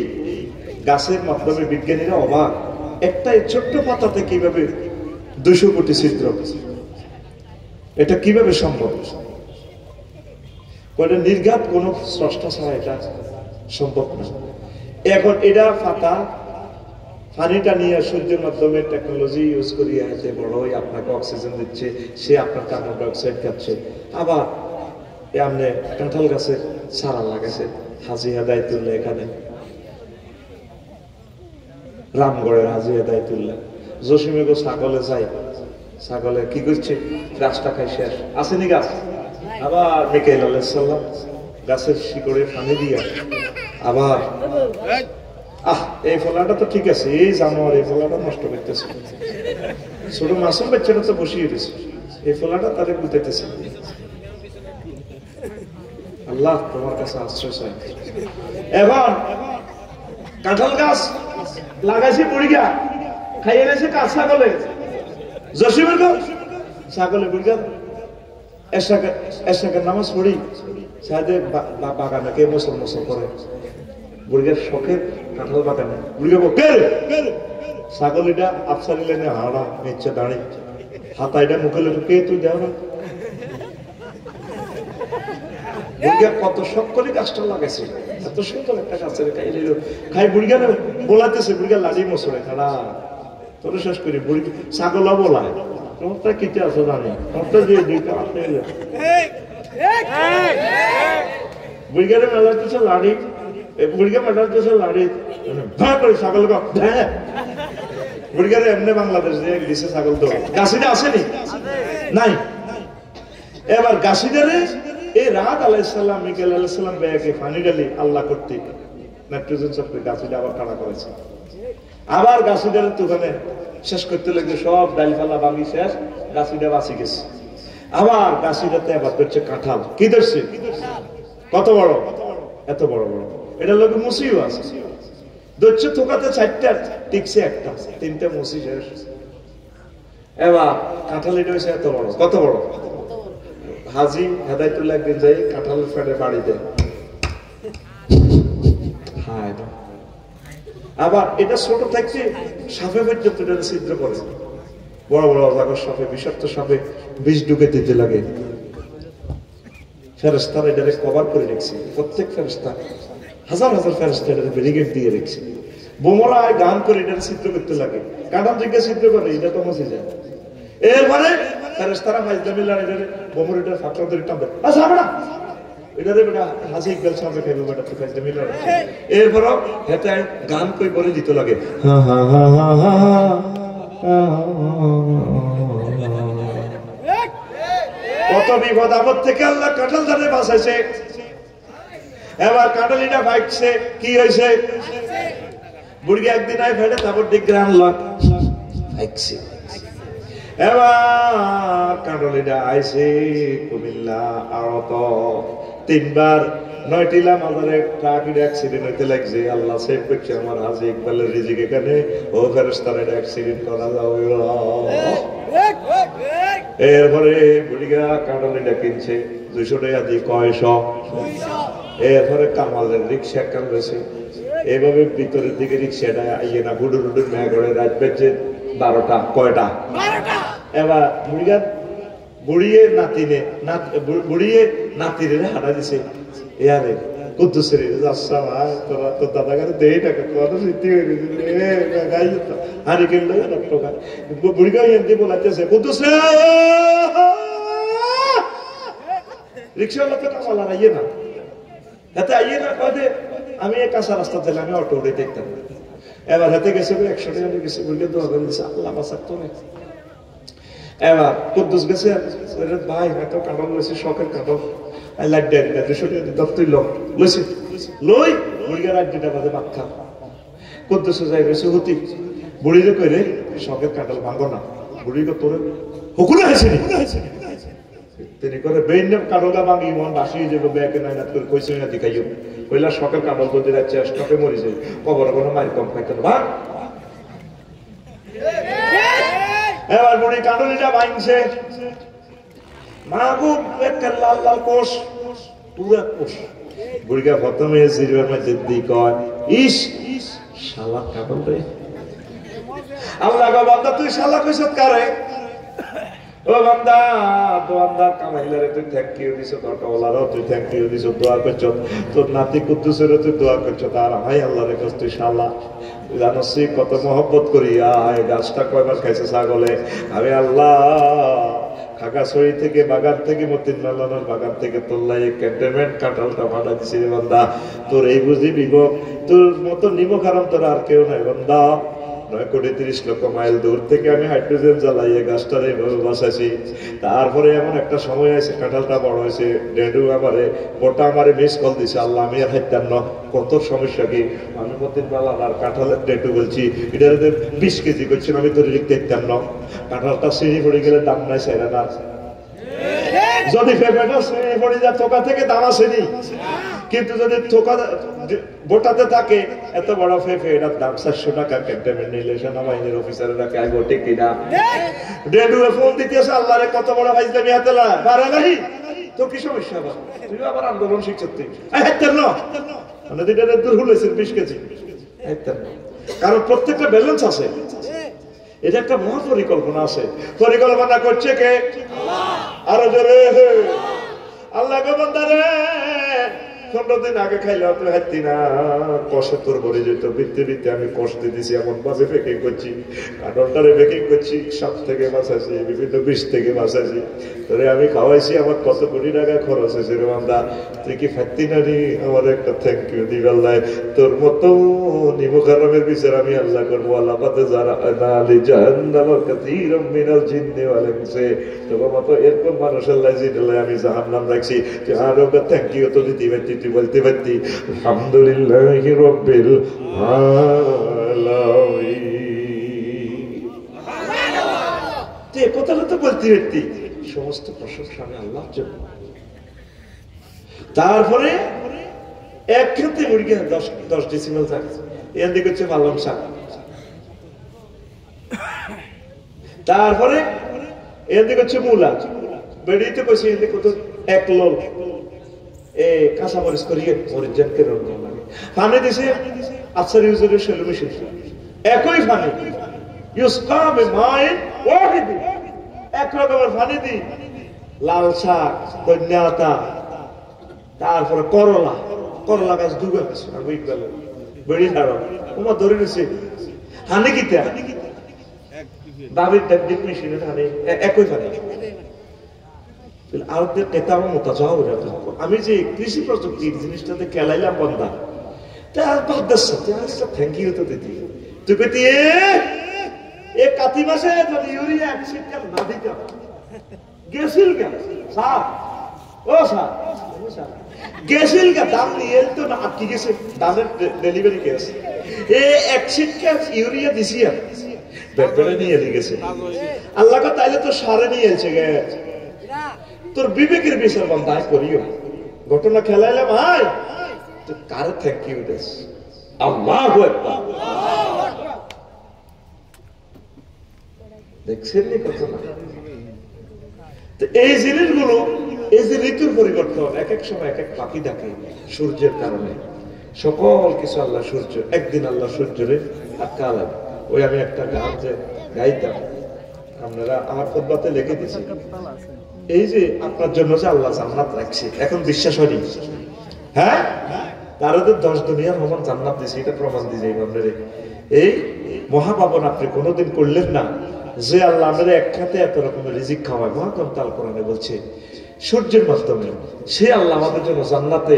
গাছের মাধ্যমে বিজ্ঞানীরা অবাক, একটা ছোট্ট পাতাতে কিভাবে 200 কোটি ছিদ্র, এটা কিভাবে সম্ভব? নির্ঘাত কোন স্রষ্টা ছাড়া এটা সম্ভব না। এখন এটা পাতা পানিটা নিয়ে সূর্যের মাধ্যমে টেকনোলজি ইউজ করিয়া যে বড় হয়ে আপনাকে অক্সিজেন দিচ্ছে, সে আপনার কার্বন ডাইঅক্সাইড খাচ্ছে। আবার আপনি কাঁঠাল গাছের চারা লাগাইছে হাজি হেদায়েতুল্লাহ, এখানে রামগড়ের হাজি হেদায়েতুল্লাহ। জসিমে গো ছাগলে যাই, ছাগলে কি করছে? গাছটা খাই শেষ, আসেনি গাছ। আবার মিকাইল আলাইহিস সালাম গাছের শিকড়ে পানি দিয়া আবার এই ফলাটা তো ঠিক আছে, এই জানোয়ার এই ফলাটা নষ্ট করতেছে, ছোট মাসুম বাচ্চাটা তো বসিয়ে দিছে, এই ফলাটা তাদের গুতাইতেছে। আল্লাহ তোমার কাছে আশ্রয় চাই। এখন কাঁঠাল গাছ লাগাইছে বুড়িগা, খাইয়ে গেছে কাজ ছাগলে, জসিমের গো ছাগলে বুড়িগা এশাকের নামাজ পড়ি সাথে বাগানে কে মোসল মোসল করে, বুড়িগার শখের কাঁঠাল বাগানে বুড়িগা ছাগলিটা আফসারি লেনে হাওড়া নিচ্ছে দাঁড়িয়ে হাতাইটা মুখে লেগে, কে তুই দেও না? বুড়িগা কত শখ করে গাছটা লাগাইছে, এত সুন্দর একটা গাছের খাই নিল, খাই বুড়িগা বোলাইতেছে, বুড়িগা লাড়ি মশলে খাড়া তোর শেষ করি। বুড়ি ছাগলা বোলায়, তোমারটা কিতে আছে জানি, তোমারটা দিয়ে দুইটা আপনি বুড়িগারে মেলাতেছে লাড়ি, বুড়িগা মেলাতেছে লাড়ি ভা করে ছাগল বুড়িগারে এমনি বাংলাদেশ দিয়ে দিছে ছাগল। তো গাছিটা আসেনি নাই। এবার গাছিদারে এই রাত আলাইহিস সালাম মিকাইল আলাইহিস সালাম ব্যাগে পানি ঢালি আল্লাহ করতে নাইট্রোজেন সবকে গাছিটা আবার কাটা করেছে। আবার গাছিদারে তুফানে শেষ করতে লাগবে, সব ডাল ফালা ভাঙি শেষ, গাছিটা বাঁচি গেছে। আবার গাছিটাতে আবার ধরছে কাঁঠাল, কি ধরছে? কত বড়, এত বড় বড়, এটা লোকে মুসিও আছে, ধরছে থোকাতে 4টা টিকছে একটা, 3টা মুসি শেষ। এবার কাঁঠাল এটা হয়েছে এত বড়, কত বড়? হাজি হেদায়েতুল্লাহ একদিন যাই কাঁঠালের ফেটে বাড়িতে, আবার এটা ছোট থাকছে সাপে পর্যন্ত এটা ছিদ্র করে, বড় বড় অজাগর সাপে, বিষাক্ত সাপে বিষ ঢুকে দিতে লাগে। ফেরেশতারা এটাকে কভার করে রেখেছে, প্রত্যেক ফেরেশতা হাজার হাজার ফেরেশতা এটাকে ব্যারিকেড দিয়ে রেখেছে। বোমরা গান করে এটাকে ছিদ্র করতে লাগে, কাঁঠাল থেকে ছিদ্র করে, এটা তো মজে যায়। এরপরে ফেরেশতারা ফাইজলামি লড়াই এটাকে বোমর এটার ফাঁকড়া ধরে টানবে, আচ্ছা হবে না এটারে বেটা হাসি ইকবাল সামনে খাইবে বেটা তো ফাইজলামি লড়াই। এরপরও হেতে গান কই বলে দিতে লাগে, কত বিপদ আপদ থেকে আল্লাহ কাঁঠাল ধারে বাঁচাইছে। এবার কাঁঠালিটা ভাগছে, কি হয়েছে? বুড়ি একদিন আয় ফেটে তারপর দিকে আনলো ভাগছে। এবার কাঁঠালিটা আইছে কুমিল্লা আড়ত, 3বার 9টিলা মাজারে ট্রাক অ্যাক্সিডেন্ট হইতে লাগছে। আল্লাহ সেভ করছে আমার হাজি ইকবালের রিজিক, এখানে ও ফেরেশতারা অ্যাক্সিডেন্ট করা যাবে। এরপরে বুড়িগা কাঁঠালিটা কিনছে 200 টাকা দিয়ে, কয়শো। এরপরে কামালের রিক্সা কান রয়েছে, এইভাবে ভিতরের দিকে রিক্সাটা আইয়ে না হুডুর হুডুর মেয়া করে রাত বেজে 12টা, কয়টা? 12টা। এবার বুড়িগা বুড়িয়ে নাতিনে বুড়িয়ে নাতিরে হাঁটা দিছে, ইয়ারে কুদ্দুসের আচ্ছা ভাই তোরা তোর দাদা কাছে দেই টাকা কত স্মৃতি হয়ে গেছে গাই যেত হারি কিনলো টাকা। বুড়িগা এমনি বলাইতেছে কুদ্দুস রিক্সাওয়ালা তো কামালা আইয়ে না, হাতে আইয়ে না কদে আমি এই কাঁচা রাস্তা দিলাম, আমি অটো উঠে দেখতাম। এবার হাতে গেছে 100 টাকা গেছে, বুড়িয়ে দোয়া করে দিচ্ছে আল্লাহ বাঁচাক তো না। এবার কুদ্দুস গেছে, ভাই হয়তো কাঁঠাল লইছে, শখের কাঁঠাল লাইট দেয় 200 টাকা দপ্তর লইছে লই বুড়িয়া রাত 2টা বাজে ভাত খা কদ্দুসে যাই রয়েছে হতি বুড়িরে কইরে শখের কাঁঠাল ভাঙো না বুড়িকে তোরে হুকুরে হয়েছিনি তিনি করে বেইন কাঁঠালটা ভাঙি মন বাসি যাবো ব্যাকে নাই না তোর কইছে না দেখাইও কইলা শখের কাঁঠাল যদি যাচ্ছে স্টকে মরিছে কবর কোনো মায়ের কম খাইতে না ভাঙ এবার বুড়ি কাঁঠালিটা ভাঙছে মাহবুব একটা লাল লাল কোষ পুরা কোষ বুড়িকা প্রথমে জিরবার মধ্যে দি কয় ইস শালা কাঁঠাল রে আল্লাহ গো বান্দা তুই শালা কইছত কারে ও বান্দা দোয়ানদার কামাইলারে তুই থ্যাংক ইউ দিছ তোর কাওলারও তুই থ্যাংক ইউ দিছ দোয়া করছ তোর নাতি কুদ্দুসের তুই দোয়া করছ তার হাই আল্লাহরে কস তুই শালা জানোস কত মহব্বত করি আয় গাছটা কয়বার খাইছে ছাগলে আমি আল্লাহ খাগাছড়ি থেকে বাগান থেকে মতিন মালানোর বাগান থেকে তোল্লাই ক্যান্টনমেন্ট কাঁঠালটা ভাড়া দিছি রে বান্দা তোর এই বুঝি বিভব তোর মতো নিমক আরাম তোর আর কেউ নাই বান্দা 9 কোটি 30 লক্ষ মাইল দূর থেকে আমি হাইড্রোজেন জ্বালাইয়ে গাছটার এইভাবে বাঁচাইছি তারপরে এমন একটা সময় আছে কাঁঠালটা বড় হয়েছে ডেডু আমারে ওটা আমারে মিস কল দিছে আল্লাহ আমি আর হাইতাম না কত সমস্যা কি আমি মতিন মালান আর কাঁঠালের ডেডু বলছি এটা 20 কেজি করছি আমি তোর লিখতে দিতাম না কাঁঠালটা সিঁড়ি পড়ে গেলে দাম নাই সেরা না যদি ফেফেটা সিঁড়ি পড়ে যায় থোকা থেকে দাম আসেনি কিন্তু যদি থোকা বোটাতে থাকে এত বড় ফেফে এটার দাম 400 টাকা ক্যান্টনমেন্ট রিলেশন বাহিনীর অফিসারেরা কে আগে ঠিক কিনা ডেডু ফোন দিতেছে আল্লাহরে কত বড় ভাইজলামি হাতে লা পারে নাই তো কি সমস্যা আবার তুই আবার আন্দোলন শিখছিস তুই হাইতেন না মানে দিটা দূর হইছে 20 কেজি হাইতেন কারণ প্রত্যেকটা ব্যালেন্স আছে এটা একটা মহা পরিকল্পনা আছে পরিকল্পনা করছে কে আল্লাহ আরো জোরে আল্লাহ গো বান্দারে 15 দিন আগে খাইলে তুই হাঁটতি না কষে তোর বলে যেত বৃত্তে বৃত্তে আমি কষ্ট দিয়েছি এমন ভাবে প্যাকিং করছি কাঁঠালটারে প্যাকিং করছি সাপ থেকে বাঁচাইছি বিভিন্ন বিষ থেকে বাঁচাইছি তোরে আমি খাওয়াইছি আমার কত কোটি টাকা খরচ হয়েছে রে বান্দা তুই কি ফাটতি না নি আমার একটা থ্যাংক ইউ দিবি আল্লাহ তোর মতো নিমুখারামের বিচার আমি আল্লাহ করবো আল্লাহ পাতে যারা নালি জাহান্নাম কাসীরাম মিনাল জিন্নি ওয়াল ইনসি তোর মতো এরকম মানুষের লাইজিটালে আমি জাহান্নাম রাখছি তুই আরো থ্যাংক ইউ তো দিতে পারতি তুই বলতে পারতি আলহামদুলিল্লাহি রাব্বিল আলামিন তুই কথাটা তো বলতে পারতি সমস্ত প্রশংসা আমি আল্লাহর জন্য তারপরে এক ক্ষেত্রে মুরগি 10 ডেসিমেল থাকে এর দিকে হচ্ছে মালম শাক তারপরে এর দিকে হচ্ছে মূলা বেড়িতে কইছি এর দিকে কত 1 লোল এ কাঁচা মরিচ করিয়ে মরিচ জানকে রঙ লাগে পানি দিছে আছার ইউজের সলিউশন একই পানি ইউসকা বিমাইন ওয়াহিদ এক রকমের পানি দি লাল শাক ধনিয়া তারপরে করলা গাছ ডুবে গেছে আর উইক গেল বেড়ি দাঁড়ো তোমার ধরে নিছে হানি কিতা দাবির টেকনিক মেশিনে হানি একই পানি আমি যে কৃষি প্রযুক্তির জিনিসটাতে খেলাইলাম বন্ধা থ্যাংক ইউ তো দিদি তুই পেতি কাতি মাসে যদি ইউরিয়া এক শীতকাল না দিতাম গেছিল কেন সাপ ও সাপ গেছিল কে দাম নিয়ে তো না আটকে গেছে দামের ডেলিভারি কেস এক শীতকাল ইউরিয়া দিছি আর ব্যাপারে নিয়ে গেছে আল্লাহ তাইলে তো সারে নিয়ে এসে গেছে তোর বিবেকের বিচার বন্ধায় করিও ঘটনা খেলাইলে ভাই তো কার থ্যাংক ইউ দিস আল্লাহু আকবার দেখছেন নি ঘটনা তো এই জিনিসগুলো এই যে ঋতুর পরিবর্তন এক এক সময় এক এক পাখি ডাকে সূর্যের কারণে সকল কিছু আল্লাহ সূর্য একদিন আল্লাহ সূর্যরে আটকা লাগে ওই আমি একটা গান যে গাইতাম আপনারা আমার খুতবাতে লিখে দিয়েছি এই যে আপনার জন্য যে আল্লাহ জান্নাত রাখছে এখন বিশ্বাস হয়নি হ্যাঁ তারা তো 10 দুনিয়ার সমান জান্নাত দিয়েছে এটা প্রমাণ দিয়েছে আপনাদের এই মহাপাবন আপনি কোনোদিন করলেন না যে আল্লাহ আমাদের এক খাতে এত রকমের রিজিক খাওয়ায় মহাগ্রন্থ আল কোরআনে বলছে সূর্যের মাধ্যমে সে আল্লাহ আমাদের জন্য জান্নাতে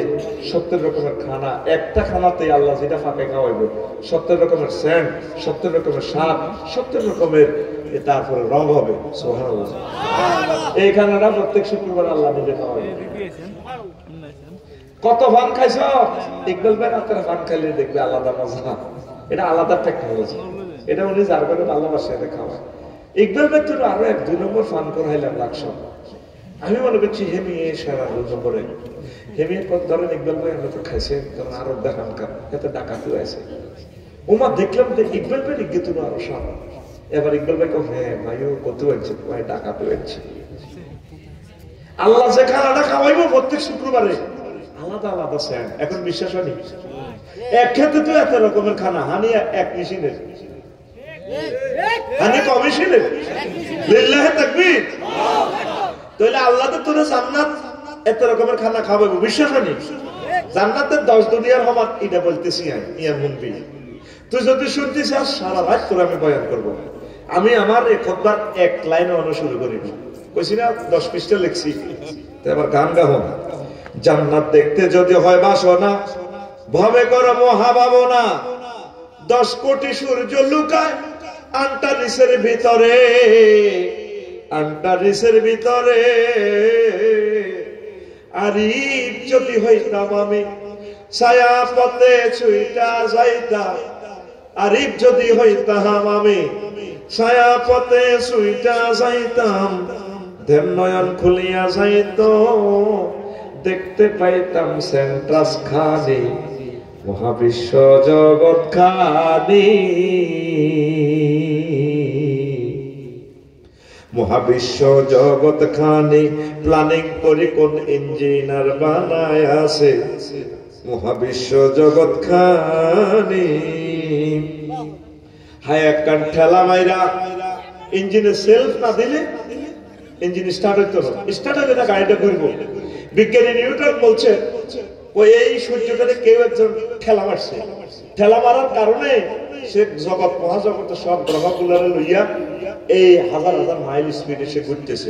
70 রকমের খানা একটা খানাতে আল্লাহ যেটা ফাঁকে খাওয়াইবে 70 রকমের স্যান্ড 70 রকমের স্বাদ 70 রকমের তারপরে রং হবে সুবহানাল্লাহ এই খানাটা প্রত্যেক শুক্রবার আল্লাহ নিজে খাওয়াইবে কত ফান খাইছ? ইকবাল ভাই আপনারা ফান খাইলে দেখবে আলাদা মজা, এটা আলাদা টেকনোলজি, এটা উনি যার করে ভালোবাসে এটা খাওয়ায়। ইকবাল ভাই তো আরো 1-2 নম্বর ফান করাইলাম লাকসাম। আমি মনে করছি হেমি সারা 2 নম্বরে হেমি ধরেন ইকবাল ভাই আমরা তো খাইছে, কারণ আরো দেখান কাম এত ডাকাতিও আছে। ওমা দেখলাম যে ইকবাল ভাই ইজ্ঞে তো আরো সাপ। এবার ইকবাল ভাই কো হ্যাঁ ভাইও কত হয়েছে, ভাই ডাকাতি হয়েছে। আল্লাহ যে খানাটা খাওয়াইবো প্রত্যেক শুক্রবারে আলাদা আলাদা স্যান। এখন বিশ্বাস হয়নি এক খেতে তো এত রকমের খানা, হানি এক মেশিনের, হানি কমিশনের। লিল্লাহি তাকবীর। তাহলে আল্লাহ তো তোরে জান্নাত এত রকমের খানা খাওয়াবো, বিশ্বাস হয়নি? জান্নাতের 10 দুনিয়ার সমান এটা বলতেছি ইয়ার মুনবি। তুই যদি শুনতে চাস সারা রাত তোর আমি বয়ান করবো। আমি আমার এই খুতবার এক লাইনে অনুসরণ করিব, কইছি না 10 পৃষ্ঠা লিখছি। এবার গান গাও। জান্নাত দেখতে যদি হয় বাসনা, ভবে করো মহাভাবনা। 10 কোটি সূর্য লুকায় আন্টারিসের ভিতরে, আন্টারিসের ভিতরে। আরিফ যদি হইতাম আমি ছায়া পথে ছুইটা যাইতাম, আরিফ যদি হইতাম আমি ছায়া পথে ছুইটা যাইতাম। ধ্যান নয়ন খুলিয়া যাইত, দেখতে পাইতাম সেন্ট্রাস খানি, মহাবিশ্ব জগৎ খানি। মহাবিশ্ব জগৎ খানি প্ল্যানিং করে কোন ইঞ্জিনিয়ার বানায় আছে, মহাবিশ্ব জগৎ খানি। হায় একখান ঠেলা মাইরা ইঞ্জিনে সেলফ না দিলে ইঞ্জিন স্টার্ট হইতো না। স্টার্ট হলে না গাড়িটা ঘুরবো। বিজ্ঞানী নিউটন বলছে ওই এই সূর্যটাতে কেউ একজন ঠেলা মারছে, ঠেলা মারার কারণে সে জগৎ মহাজগৎ সব গ্রহগুলারে লইয়া এই হাজার হাজার মাইল স্পিডে সে ঘুরতেছে।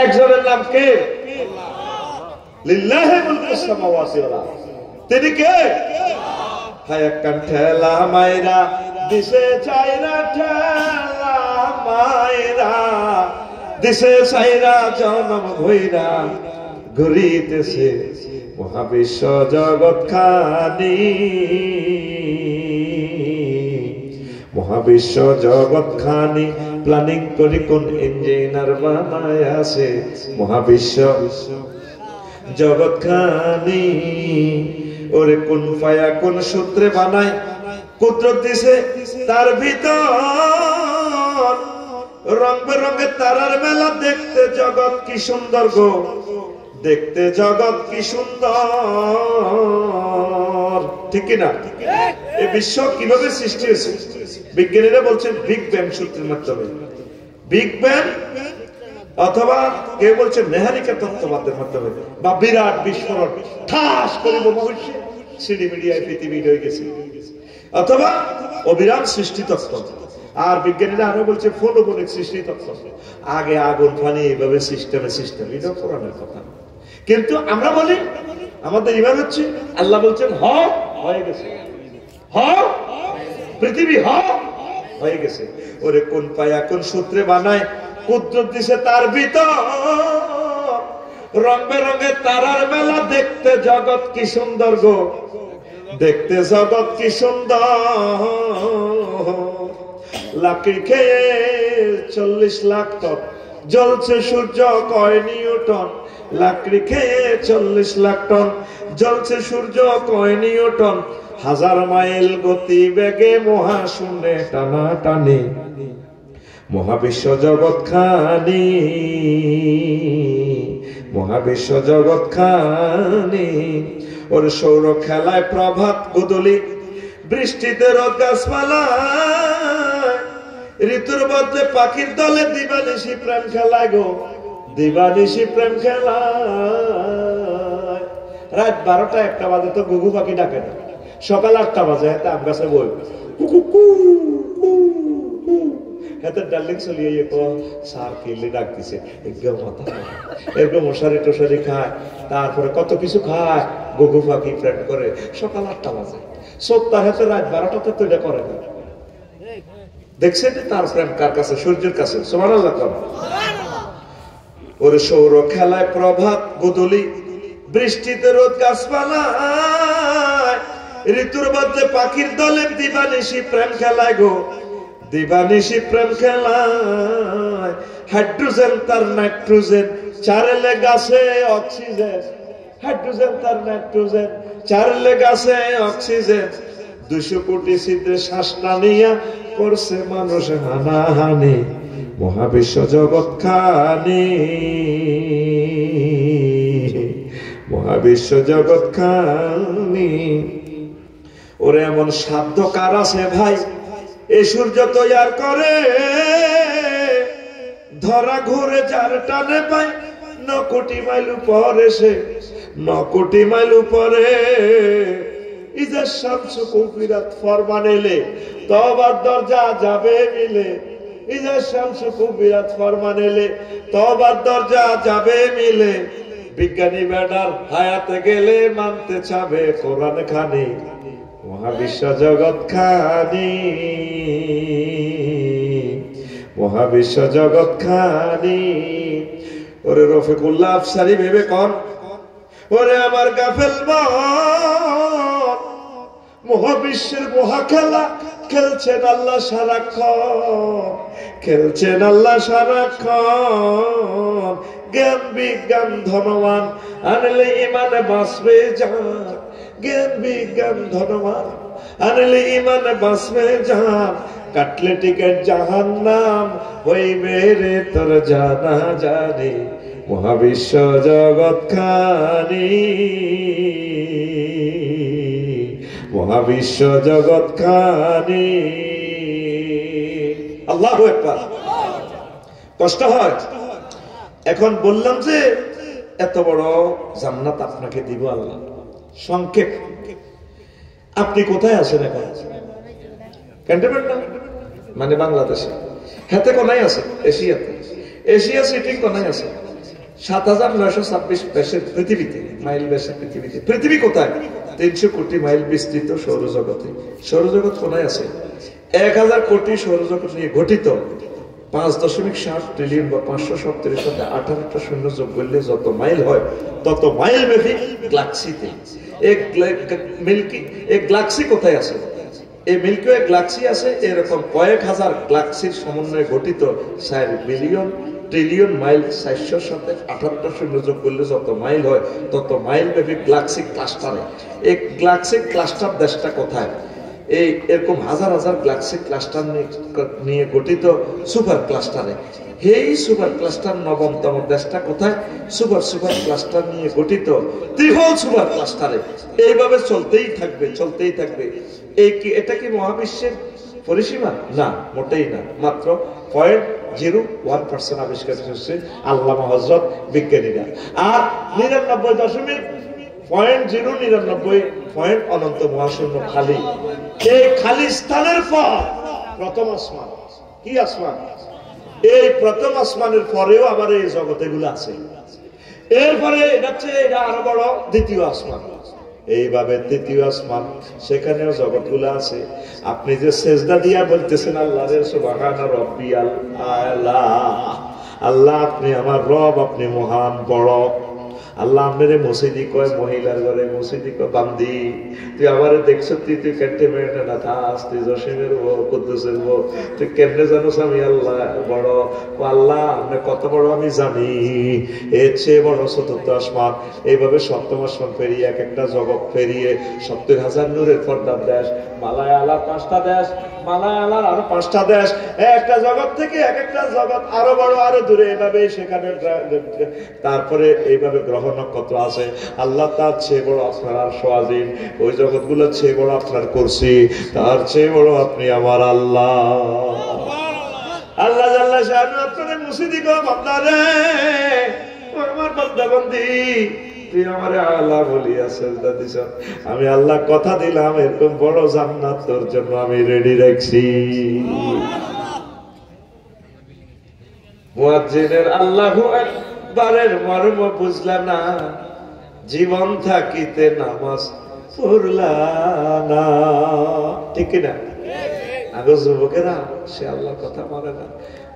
একজনের নাম কে? লিল্লাহি মুলকুস সামাওয়াতি ওয়াল আরদ। তিনি কে? হায় একখান ঠেলা মাইরা দিশে চাইরা, ঠেলা মাইরা দিশে চাইরা জনম ভইরা ঘুরিতেছে মহাবিশ্ব জগৎ খানি, মহাবিশ্ব জগৎ খানি প্ল্যানিং করে কোন ইঞ্জিনিয়ার বানায় আছে, মহাবিশ্ব জগৎ খানি। ওরে কোন ফায়া কোন সূত্রে বানায়, কুদরত দিছে তার ভিতর। রং বেরঙের তারার মেলা, দেখতে জগৎ কি সুন্দর গো, দেখতে জগৎ কি সুন্দর। ঠিক কিনা? এই বিশ্ব কিভাবে সৃষ্টি হয়েছে? বিজ্ঞানীরা বলছেন বিগ ব্যাং সূত্রের মাধ্যমে। বিগ ব্যাং অথবা কেউ বলছেন নেহারিকা তত্ত্ববাদের মাধ্যমে, বা বিরাট বিস্ফোরণ ঠাস করে মহাবিশ্বে সিডি মিডিয়ায় পৃথিবী হয়ে গেছে, অথবা অবিরাম সৃষ্টি তত্ত্ব। আর বিজ্ঞানীরা আরো বলছে ফোটোবনিক সৃষ্টি তত্ত্ব। আগে আগুন পানি এইভাবে সিস্টেমে সিস্টেম, এটা কোরআনের কথা। কিন্তু আমরা বলি আমাদের ইমান হচ্ছে আল্লাহ বলছেন হ হয়ে গেছে, হ পৃথিবী হ হয়ে গেছে। ওরে কোন পায়া কোন সূত্রে বানায়, কুদরত দিছে তার ভিতর। রং বেরঙের তারার মেলা, দেখতে জগৎ কি সুন্দর গো, দেখতে জগৎ কি সুন্দর। লাকড়ি খেয়ে 40 লাখ টন জ্বলছে সূর্য কয় নিউটন। লাকড়ি খেয়ে 40 লাখ টন জ্বলছে সূর্য কয় নিউটন। 1000 মাইল গতি বেগে মহাশূন্যে টানা টানি, মহাবিশ্ব জগৎ খানি, মহাবিশ্ব জগৎ খানি। ওর সৌর খেলায় প্রভাত গুদলি, বৃষ্টিতে রোদ গাছপালা, ঋতুর বদলে পাখির দলে দিবানিশি প্রেম খেলায় গো, দিবানিশি প্রেম খেলায়। রাত 12টা 1টা বাজে তো ঘুঘু পাখি ডাকে না, সকাল 8টা বাজে হাতে আম গাছে বই হাতে ডার্লিং চলিয়ে সার কিনলে ডাক দিছে, একদম মাথা একদম মশারি টশারি খায়, তারপরে কত কিছু খায়, ঘুঘু পাখি প্রেম করে। সকাল 8টা বাজে সত্তর হাতে রাত 12টাতে তো এটা করে না। দেখছেন তার প্রেম কার কাছে? সূর্যের কাছে। সুবহানাল্লাহ। ওর সৌর খেলায় প্রভাত গুদলি, বৃষ্টিতে রোদ গাছপালায়, ঋতুর বদলে পাখির দলে দিবানিশি প্রেম খেলায় গো, দিবানিশি প্রেম খেলায়। হাইড্রোজেন তার নাইট্রোজেন, চারলে গাছে অক্সিজেন, হাইড্রোজেন তার নাইট্রোজেন, চারলে গাছে অক্সিজেন। 200 কোটি ছিদ্রে শ্বাস টানিয়া করছে মানুষ হানাহানি, মহাবিশ্ব জগৎ খানি, মহাবিশ্ব জগৎ খানি। ওরে এমন সাধ্য কার আছে ভাই, এ সূর্য তৈয়ার করে, ধরা ঘুরে যার টানে পায় 9 কোটি মাইল উপরে, সে 9 কোটি মাইল উপরে। ইজা শামসু কুবিরাত ফরমান এলে তওবার দরজা যাবে মিলে, ইজা শামসু কুবিরাত ফরমান এলে তওবার দরজা যাবে মিলে। বিজ্ঞানী বেডার হায়াতে গেলে মানতে চাবে কোরআন খানি, মহাবিশ্ব জগৎ খানি, মহাবিশ্ব জগৎ খানি। ওরে রফিকুল্লাহ আফসারি ভেবে কর, ওরে আমার গাফেল মন, মহাবিশ্বের মহা খেলা খেলছেন আল্লাহ সারাক্ষণ, খেলছেন আল্লাহ সারাক্ষণ। জ্ঞান বিজ্ঞান ধনবান আনলে ইমানে বাঁচবে জান, জ্ঞান বিজ্ঞান ধনবান আনলে ইমানে বাঁচবে জান। কাটলে টিকেট জাহান্নাম হইবে রে তোর জানা জানি, মহাবিশ্ব জগৎ খানি, মহাবিশ্ব জগৎ খানি। আল্লাহু আকবার। কষ্ট হয়। এখন বললাম যে এত বড় জান্নাত আপনাকে দিব আল্লাহ। সংক্ষেপ, আপনি কোথায় আছেন এখন? ক্যান্টনমেন্ট না, মানে বাংলাদেশে। হাতে কোনায় আছে? এশিয়াতে। এশিয়া সিটিং কোনায় আছে? ৭৯২৬ ব্যাসের পৃথিবীতে, মাইল ব্যাসের পৃথিবীতে। পৃথিবী কোথায়? ৩০০ কোটি মাইল বিস্তৃত সৌরজগতে। সৌরজগৎ কোনায় আছে? ১০০০ কোটি সৌরজগৎ নিয়ে গঠিত। ৫.৭ ট্রিলিয়ন বা ৫৩৭ সাথে 18টা শূন্য যোগ করলে যত মাইল হয় তত মাইল ব্যাপী গ্যালাক্সিতে। এক গ্যালাক্সি কোথায় আছে? এই মিল্কি ওয়ে গ্যালাক্সি আছে এরকম কয়েক হাজার গ্যালাক্সির সমন্বয়ে গঠিত 4 বিলিয়ন ট্রিলিয়ন মাইল। 400 সাথে 18টা শূন্য যোগ করলে যত মাইল হয় তত মাইল ব্যাপী গ্যালাক্সি ক্লাস্টারে। এই গ্যালাক্সি ক্লাস্টার দেশটা কোথায়? এই এরকম হাজার হাজার গ্যালাক্সি ক্লাস্টার নিয়ে গঠিত সুপার ক্লাস্টারে। এই সুপার ক্লাস্টার 9তম দেশটা কোথায়? সুপার ক্লাস্টার নিয়ে গঠিত ত্রিভুজ সুপার ক্লাস্টারে। এইভাবে চলতেই থাকবে, চলতেই থাকবে। এটা কি মহাবিশ্বের পরিসীমা? না, মোটেই না। মাত্র 0.01% আবিষ্কার হচ্ছে আল্লামা হযরত বিজ্ঞানীরা। আর 99.099 অনন্ত মহাশূন্য খালি। এই খালি স্থানের পর প্রথম আসমান। কি আসমান? এই প্রথম আসমানের পরেও আবার এই জগতে গুলো আছে। এরপরে এটা আরো বড় দ্বিতীয় আসমান। এইভাবে তৃতীয় আসমান, সেখানেও জগৎগুলো আছে। আপনি যে সেজদা দিয়া বলতেছেন আল্লাহ রে সুবহানা রাব্বিয়াল আলা, আল্লাহ আপনি আমার রব, আপনি মহান বড়। আল্লাহ আপনারে মসজিদি কয়, মহিলার ঘরে মসজিদি কয় বান্দি, তুই আমারে দেখছো, তুই ক্যান্টনমেন্টে না থাস, তুই জসিমের বউ, কুদ্দুসের বউ, তুই কেমনে জানোস আমি আল্লাহ বড়? আল্লাহ আপনি কত বড় আমি জানি, এর চেয়ে বড় চতুর্থ আসমান। এইভাবে সপ্তম আসমান পেরিয়ে এক একটা জগৎ পেরিয়ে 70,000 নূরের পর্দার দেশ, মালায় আলা 5টা দেশ, মালায় আলার আরো 5টা দেশ। একটা জগৎ থেকে এক একটা জগৎ আরো বড়, আরো দূরে। এভাবে সেখানে তারপরে এইভাবে গ্রহ নক্ষত্র আছে। আল্লাহ তার চেয়ে বড় আপনার আর সোয়াজিন, ওই জগৎ গুলোর চেয়ে বড় আপনার করছি, তার চেয়ে বড় আপনি আমার আল্লাহ। আল্লাহ জাল্লা শানু আপনাদের মুসিদি গো বান্দা রে, আমার বান্দা বান্দি, তুই আমারে আল্লাহ বলিয়া সেজদা দিছ, আমি আল্লাহ কথা দিলাম এরকম বড় জান্নাত তোর জন্য আমি রেডি রাখছি। মুয়াজ্জিনের আল্লাহু আকবারের মর্ম বুঝলা না, জীবন থাকিতে নামাজ পড়লা না। ঠিক না? আগে যুবকেরা সে আল্লাহর কথা মানে না।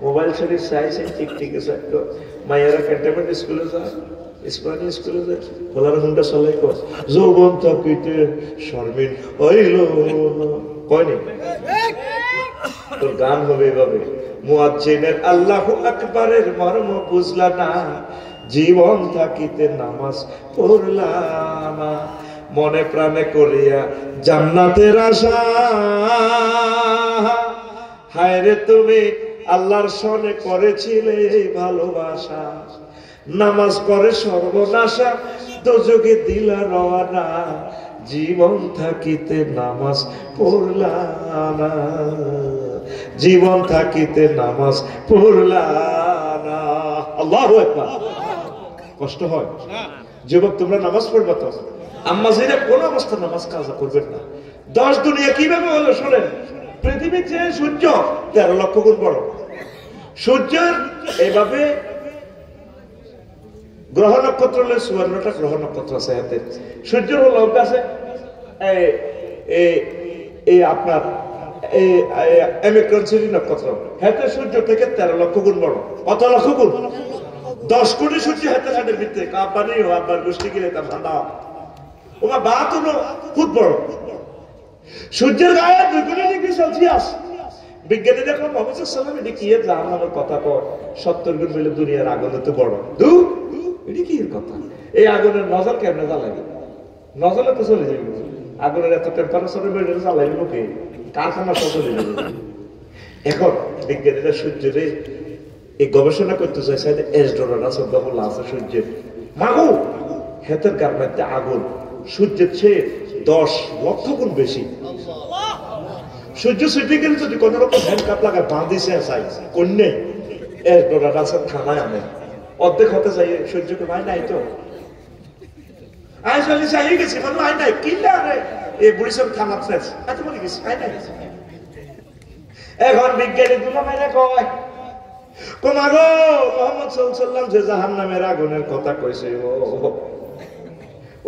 মোবাইল শরীফ চাইছে, ঠিক আছে, একটু মায়েরা ক্যান্টনমেন্ট স্কুলে যায়, ইসমাইল স্কুলে যে খোলার হুন্ডা চলাই কয় যৌবন থাকিতে শর্মিন হইল কয়নি তোর গান হবে এভাবে মুয়াজ্জিনের আল্লাহু আকবারের মর্ম বুঝলা না জীবন থাকিতে নামাজ পড়লা না মনে প্রাণে করিয়া জান্নাতের আশা হায় রে তুমি আল্লাহর সনে করেছিলে ভালোবাসা নামাজ পড়ে সর্বনাশা দোজকে দিলা রওয়ানা জীবন থাকিতে নামাজ পড়লা না জীবন থাকিতে নামাজ পড়লা না আল্লাহু আকবার কষ্ট হয় যুবক তোমরা নামাজ পড়বা তো আম্মা জিরা কোন অবস্থা নামাজ কাজা করবেন না 10 দুনিয়া কিভাবে হলো শুনেন পৃথিবীর চেয়ে সূর্য 13 লক্ষ গুণ বড় সূর্যের এইভাবে গ্রহ নক্ষত্র হলে 54টা গ্রহ নক্ষত্র আছে হাতে সূর্যের হলো আছে এই আপনার এমিক্রনসিটি নক্ষত্র হাতে সূর্য থেকে 13 লক্ষ গুণ বড় কত লক্ষ গুণ 10 কোটি সূর্য হাতে হাতে ভিতরে কাপানি ও আবার গোষ্ঠী গিলে তা ঠান্ডা ওমা বাত হলো খুব বড় সূর্যের গায়ে 2 কোটি ডিগ্রি সেলসিয়াস বিজ্ঞানী দেখলাম মোহাম্মদ সাল্লাল্লাহু আলাইহি ওয়াসাল্লাম কি জাহান্নামের কথা কয় 70 গুণ মিলে দুনিয়ার আগুন তো বড় এটা কি এর কথা এই আগুনের নজর কেমনে জ্বালাবে নজরে তো চলে যাবে আগুনের এত টেম্পারেচারে বেড়ে জ্বালাইবে কে কারখানা সব চলে যাবে এখন বিজ্ঞানীরা সূর্যের এই গবেষণা করতে চাইছে এসডোরাটা শব্দগুলো আছে সূর্যের মাগো হেতের গার্মেন্টে আগুন সূর্যের চেয়ে 10 লক্ষ গুণ বেশি সূর্য সেটি গেলে যদি কোন রকম হ্যান্ডকাপ লাগায় বাঁধিছে চাই কন্যা এসডোরাটা আছে থানায় আনে অর্ধেক হতে চাই সূর্যকে ভাই নাই তো আই চলে চাই গেছি মানে আই নাই কিনা রে এই বুড়িসব থানা ফ্রেস এত বলে গেছি আই নাই এখন বিজ্ঞানী দুলা মেরে কয় কোমাগো মোহাম্মদ সাল্লাল্লাহু আলাইহি ওয়াসাল্লাম যে জাহান্নামের আগুনের কথা কইছে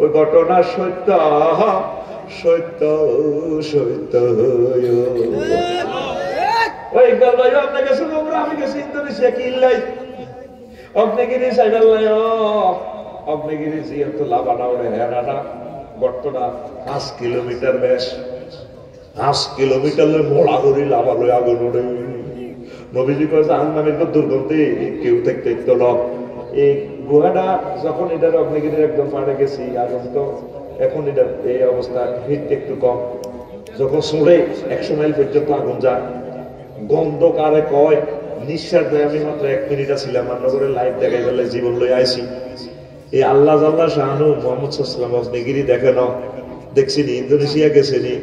ওই ঘটনা সত্য সত্য সত্য ওই ইকবাল ভাই আপনি গেছেন আমি গেছি ইন্দোনেশিয়া কিল্লাই অগ্নিগিরি সাইবেল্লাই অগ্নিগিরি যেহেতু লাভানা ওরে হেরানা গর্তটা 5 কিলোমিটার বেশ 5 কিলোমিটার মোড়া করি লাভা লই আগুন ওড়ে নবীজি কয় জাহান্নামের দুর্গন্ধে কেউ দেখতে ন এই গুহাটা যখন এটার অগ্নিগিরির একদম পাড়ে গেছি আগুন তো এখন এটার এই অবস্থা হিট একটু কম যখন শুনে 100 মাইল পর্যন্ত আগুন যায় গন্ধ কারে কয় নিঃশ্বাস দেয় আমি মাত্র 1 মিনিট ছিলাম নগরে লাইভ দেখাই ফেলে জীবন লই আইছি এই আল্লাহ জাল্লাহ শাহানু মুহাম্মদ সাল্লাল্লাহু আলাইহি ওয়াসাল্লাম অগ্নিগিরি দেখে ন দেখছি নি ইন্দোনেশিয়া গেছে নি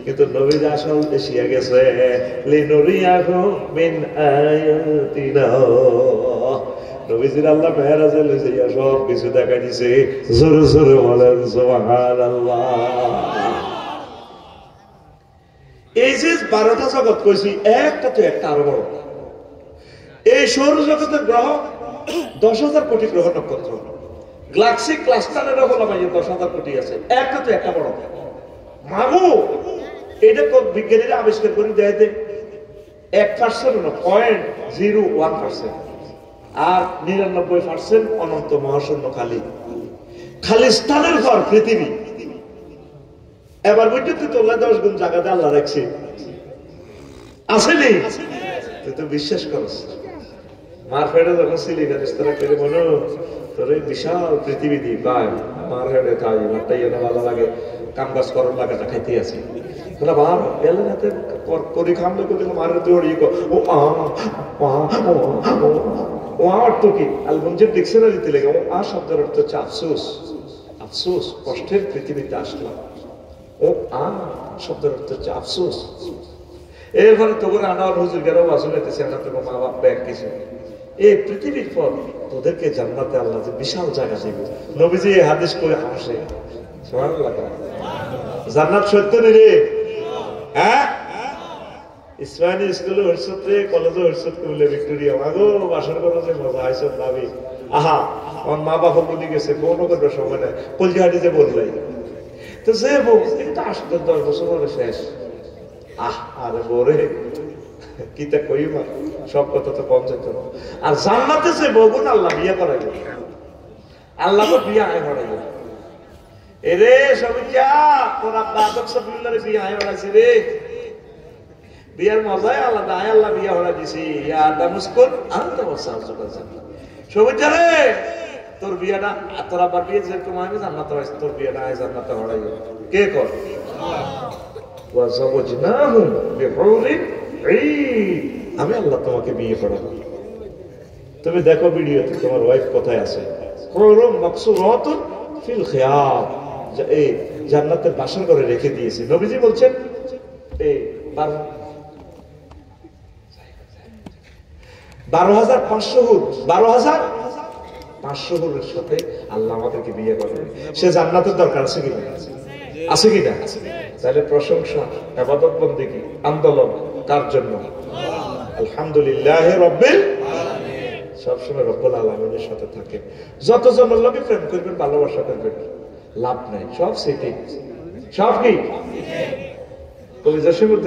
কিন্তু নবী আসল এশিয়া গেছে লিনুরিয়াহু মিন আয়াতিনা নবীজির আল্লাহ মেরাজে লইছে সব কিছু দেখাই দিছে জোরে জোরে বলেন সুবহানাল্লাহ এই যে 12টা জগৎ কইছি একটা তো একটা আরো বড় এই সৌরজগতের গ্রহ 10,000 কোটি গ্রহ নক্ষত্র গ্যালাক্সি ক্লাস্টারের হলো ভাই 10,000 কোটি আছে একটা তো একটা বড় মাগো এটা তো বিজ্ঞানীরা আবিষ্কার করে দেয় 1% না 0.01% আর 99% অনন্ত মহাশূন্য খালি খালি স্থানের পর পৃথিবী এবার বুঝতে তো 10 গুণ জায়গাতে আল্লাহ রাখছে আসেনি তুই তো বিশ্বাস করস মার ফেড়ে যখন ছিলি ফেরেশতারা করে মনে তোর এই বিশাল পৃথিবী দি পায় মার ফেড়ে খাই মারটাই এনে ভালো লাগে কাম কাজ করার লাগাটা খাইতে আছে তোরা বার এলে হাতে করি খামলে করে মারে দৌড়ি ও ও অর্থ কি আলবঞ্জের ডিকশনারিতে লেগে ও শব্দের অর্থ হচ্ছে আফসোস আফসোস কষ্টের পৃথিবীতে আসলাম ও শব্দের অর্থ হচ্ছে আফসোস এরপরে তোর আনার হুজুর গেরাও আসলেতেছে না তোমার মা বাপ ব্যাগ কিছু এই পৃথিবীর পর তোদেরকে জান্নাতে আল্লাহ যে বিশাল জায়গা দিবে নবীজি এই হাদিস করে হাসে সুবহানাল্লাহ জান্নাত সত্য রে হ্যাঁ ইসমাইলি স্কুলে হরসতে কলেজে হরসত করলে ভিক্টোরিয়া মাগো বাসর কলেজে মজা আইসো ভাবি আহা আমার মা বাবা বলি গেছে কোনো করবে সময় নাই কলজিহাটি যে বললাই তো যে বউ কিন্তু আসতে 10 বছর পরে শেষ আরে বোরে কিতা কইবা সব কথা তো কম যেত আর জান্নাতে যে বউগুন আল্লাহ বিয়ে করাইবে আল্লাহ বিয়ে আয় হড়াই এরে সবিতা তোর আব্বা আদক সবিল্লার বিয়ে আয় হড়াইছে রে বিয়ার মজাই আলাদা আয় আল্লাহ বিয়ে হড়াই দিছি ইয়াদা মুস্কুন আমি তো বসা সবিতা রে তোর বিয়েটা তোর আব্বার বিয়ে যেরকম আমি জান্নাতে হয়েছে তোর বিয়েটা আয় জান্নাতে হড়াই কে কর আমি আল্লাহ তোমাকে বিয়ে করাবো তুমি দেখো ভিডিওতে তোমার ওয়াইফ কোথায় আছে এই জান্নাতের বাসন করে রেখে দিয়েছে নবীজি বলছেন এই 12,500 হুর 12,500 হুরের সাথে আল্লাহ আমাদেরকে বিয়ে করবে সে জান্নাতের দরকার আছে কিনা আছে কিনা তাহলে প্রশংসা ইবাদত বন্দেগী আন্দোলন কার জন্য আলহামদুলিল্লাহ রাব্বিল আলামিন সবসময় রব্বুল আলামিনের সাথে থাকে যতজন আল্লাহকে প্রেম করবেন ভালোবাসা করবেন লাভ নাই সব সেটিং সব কি কবি জসিম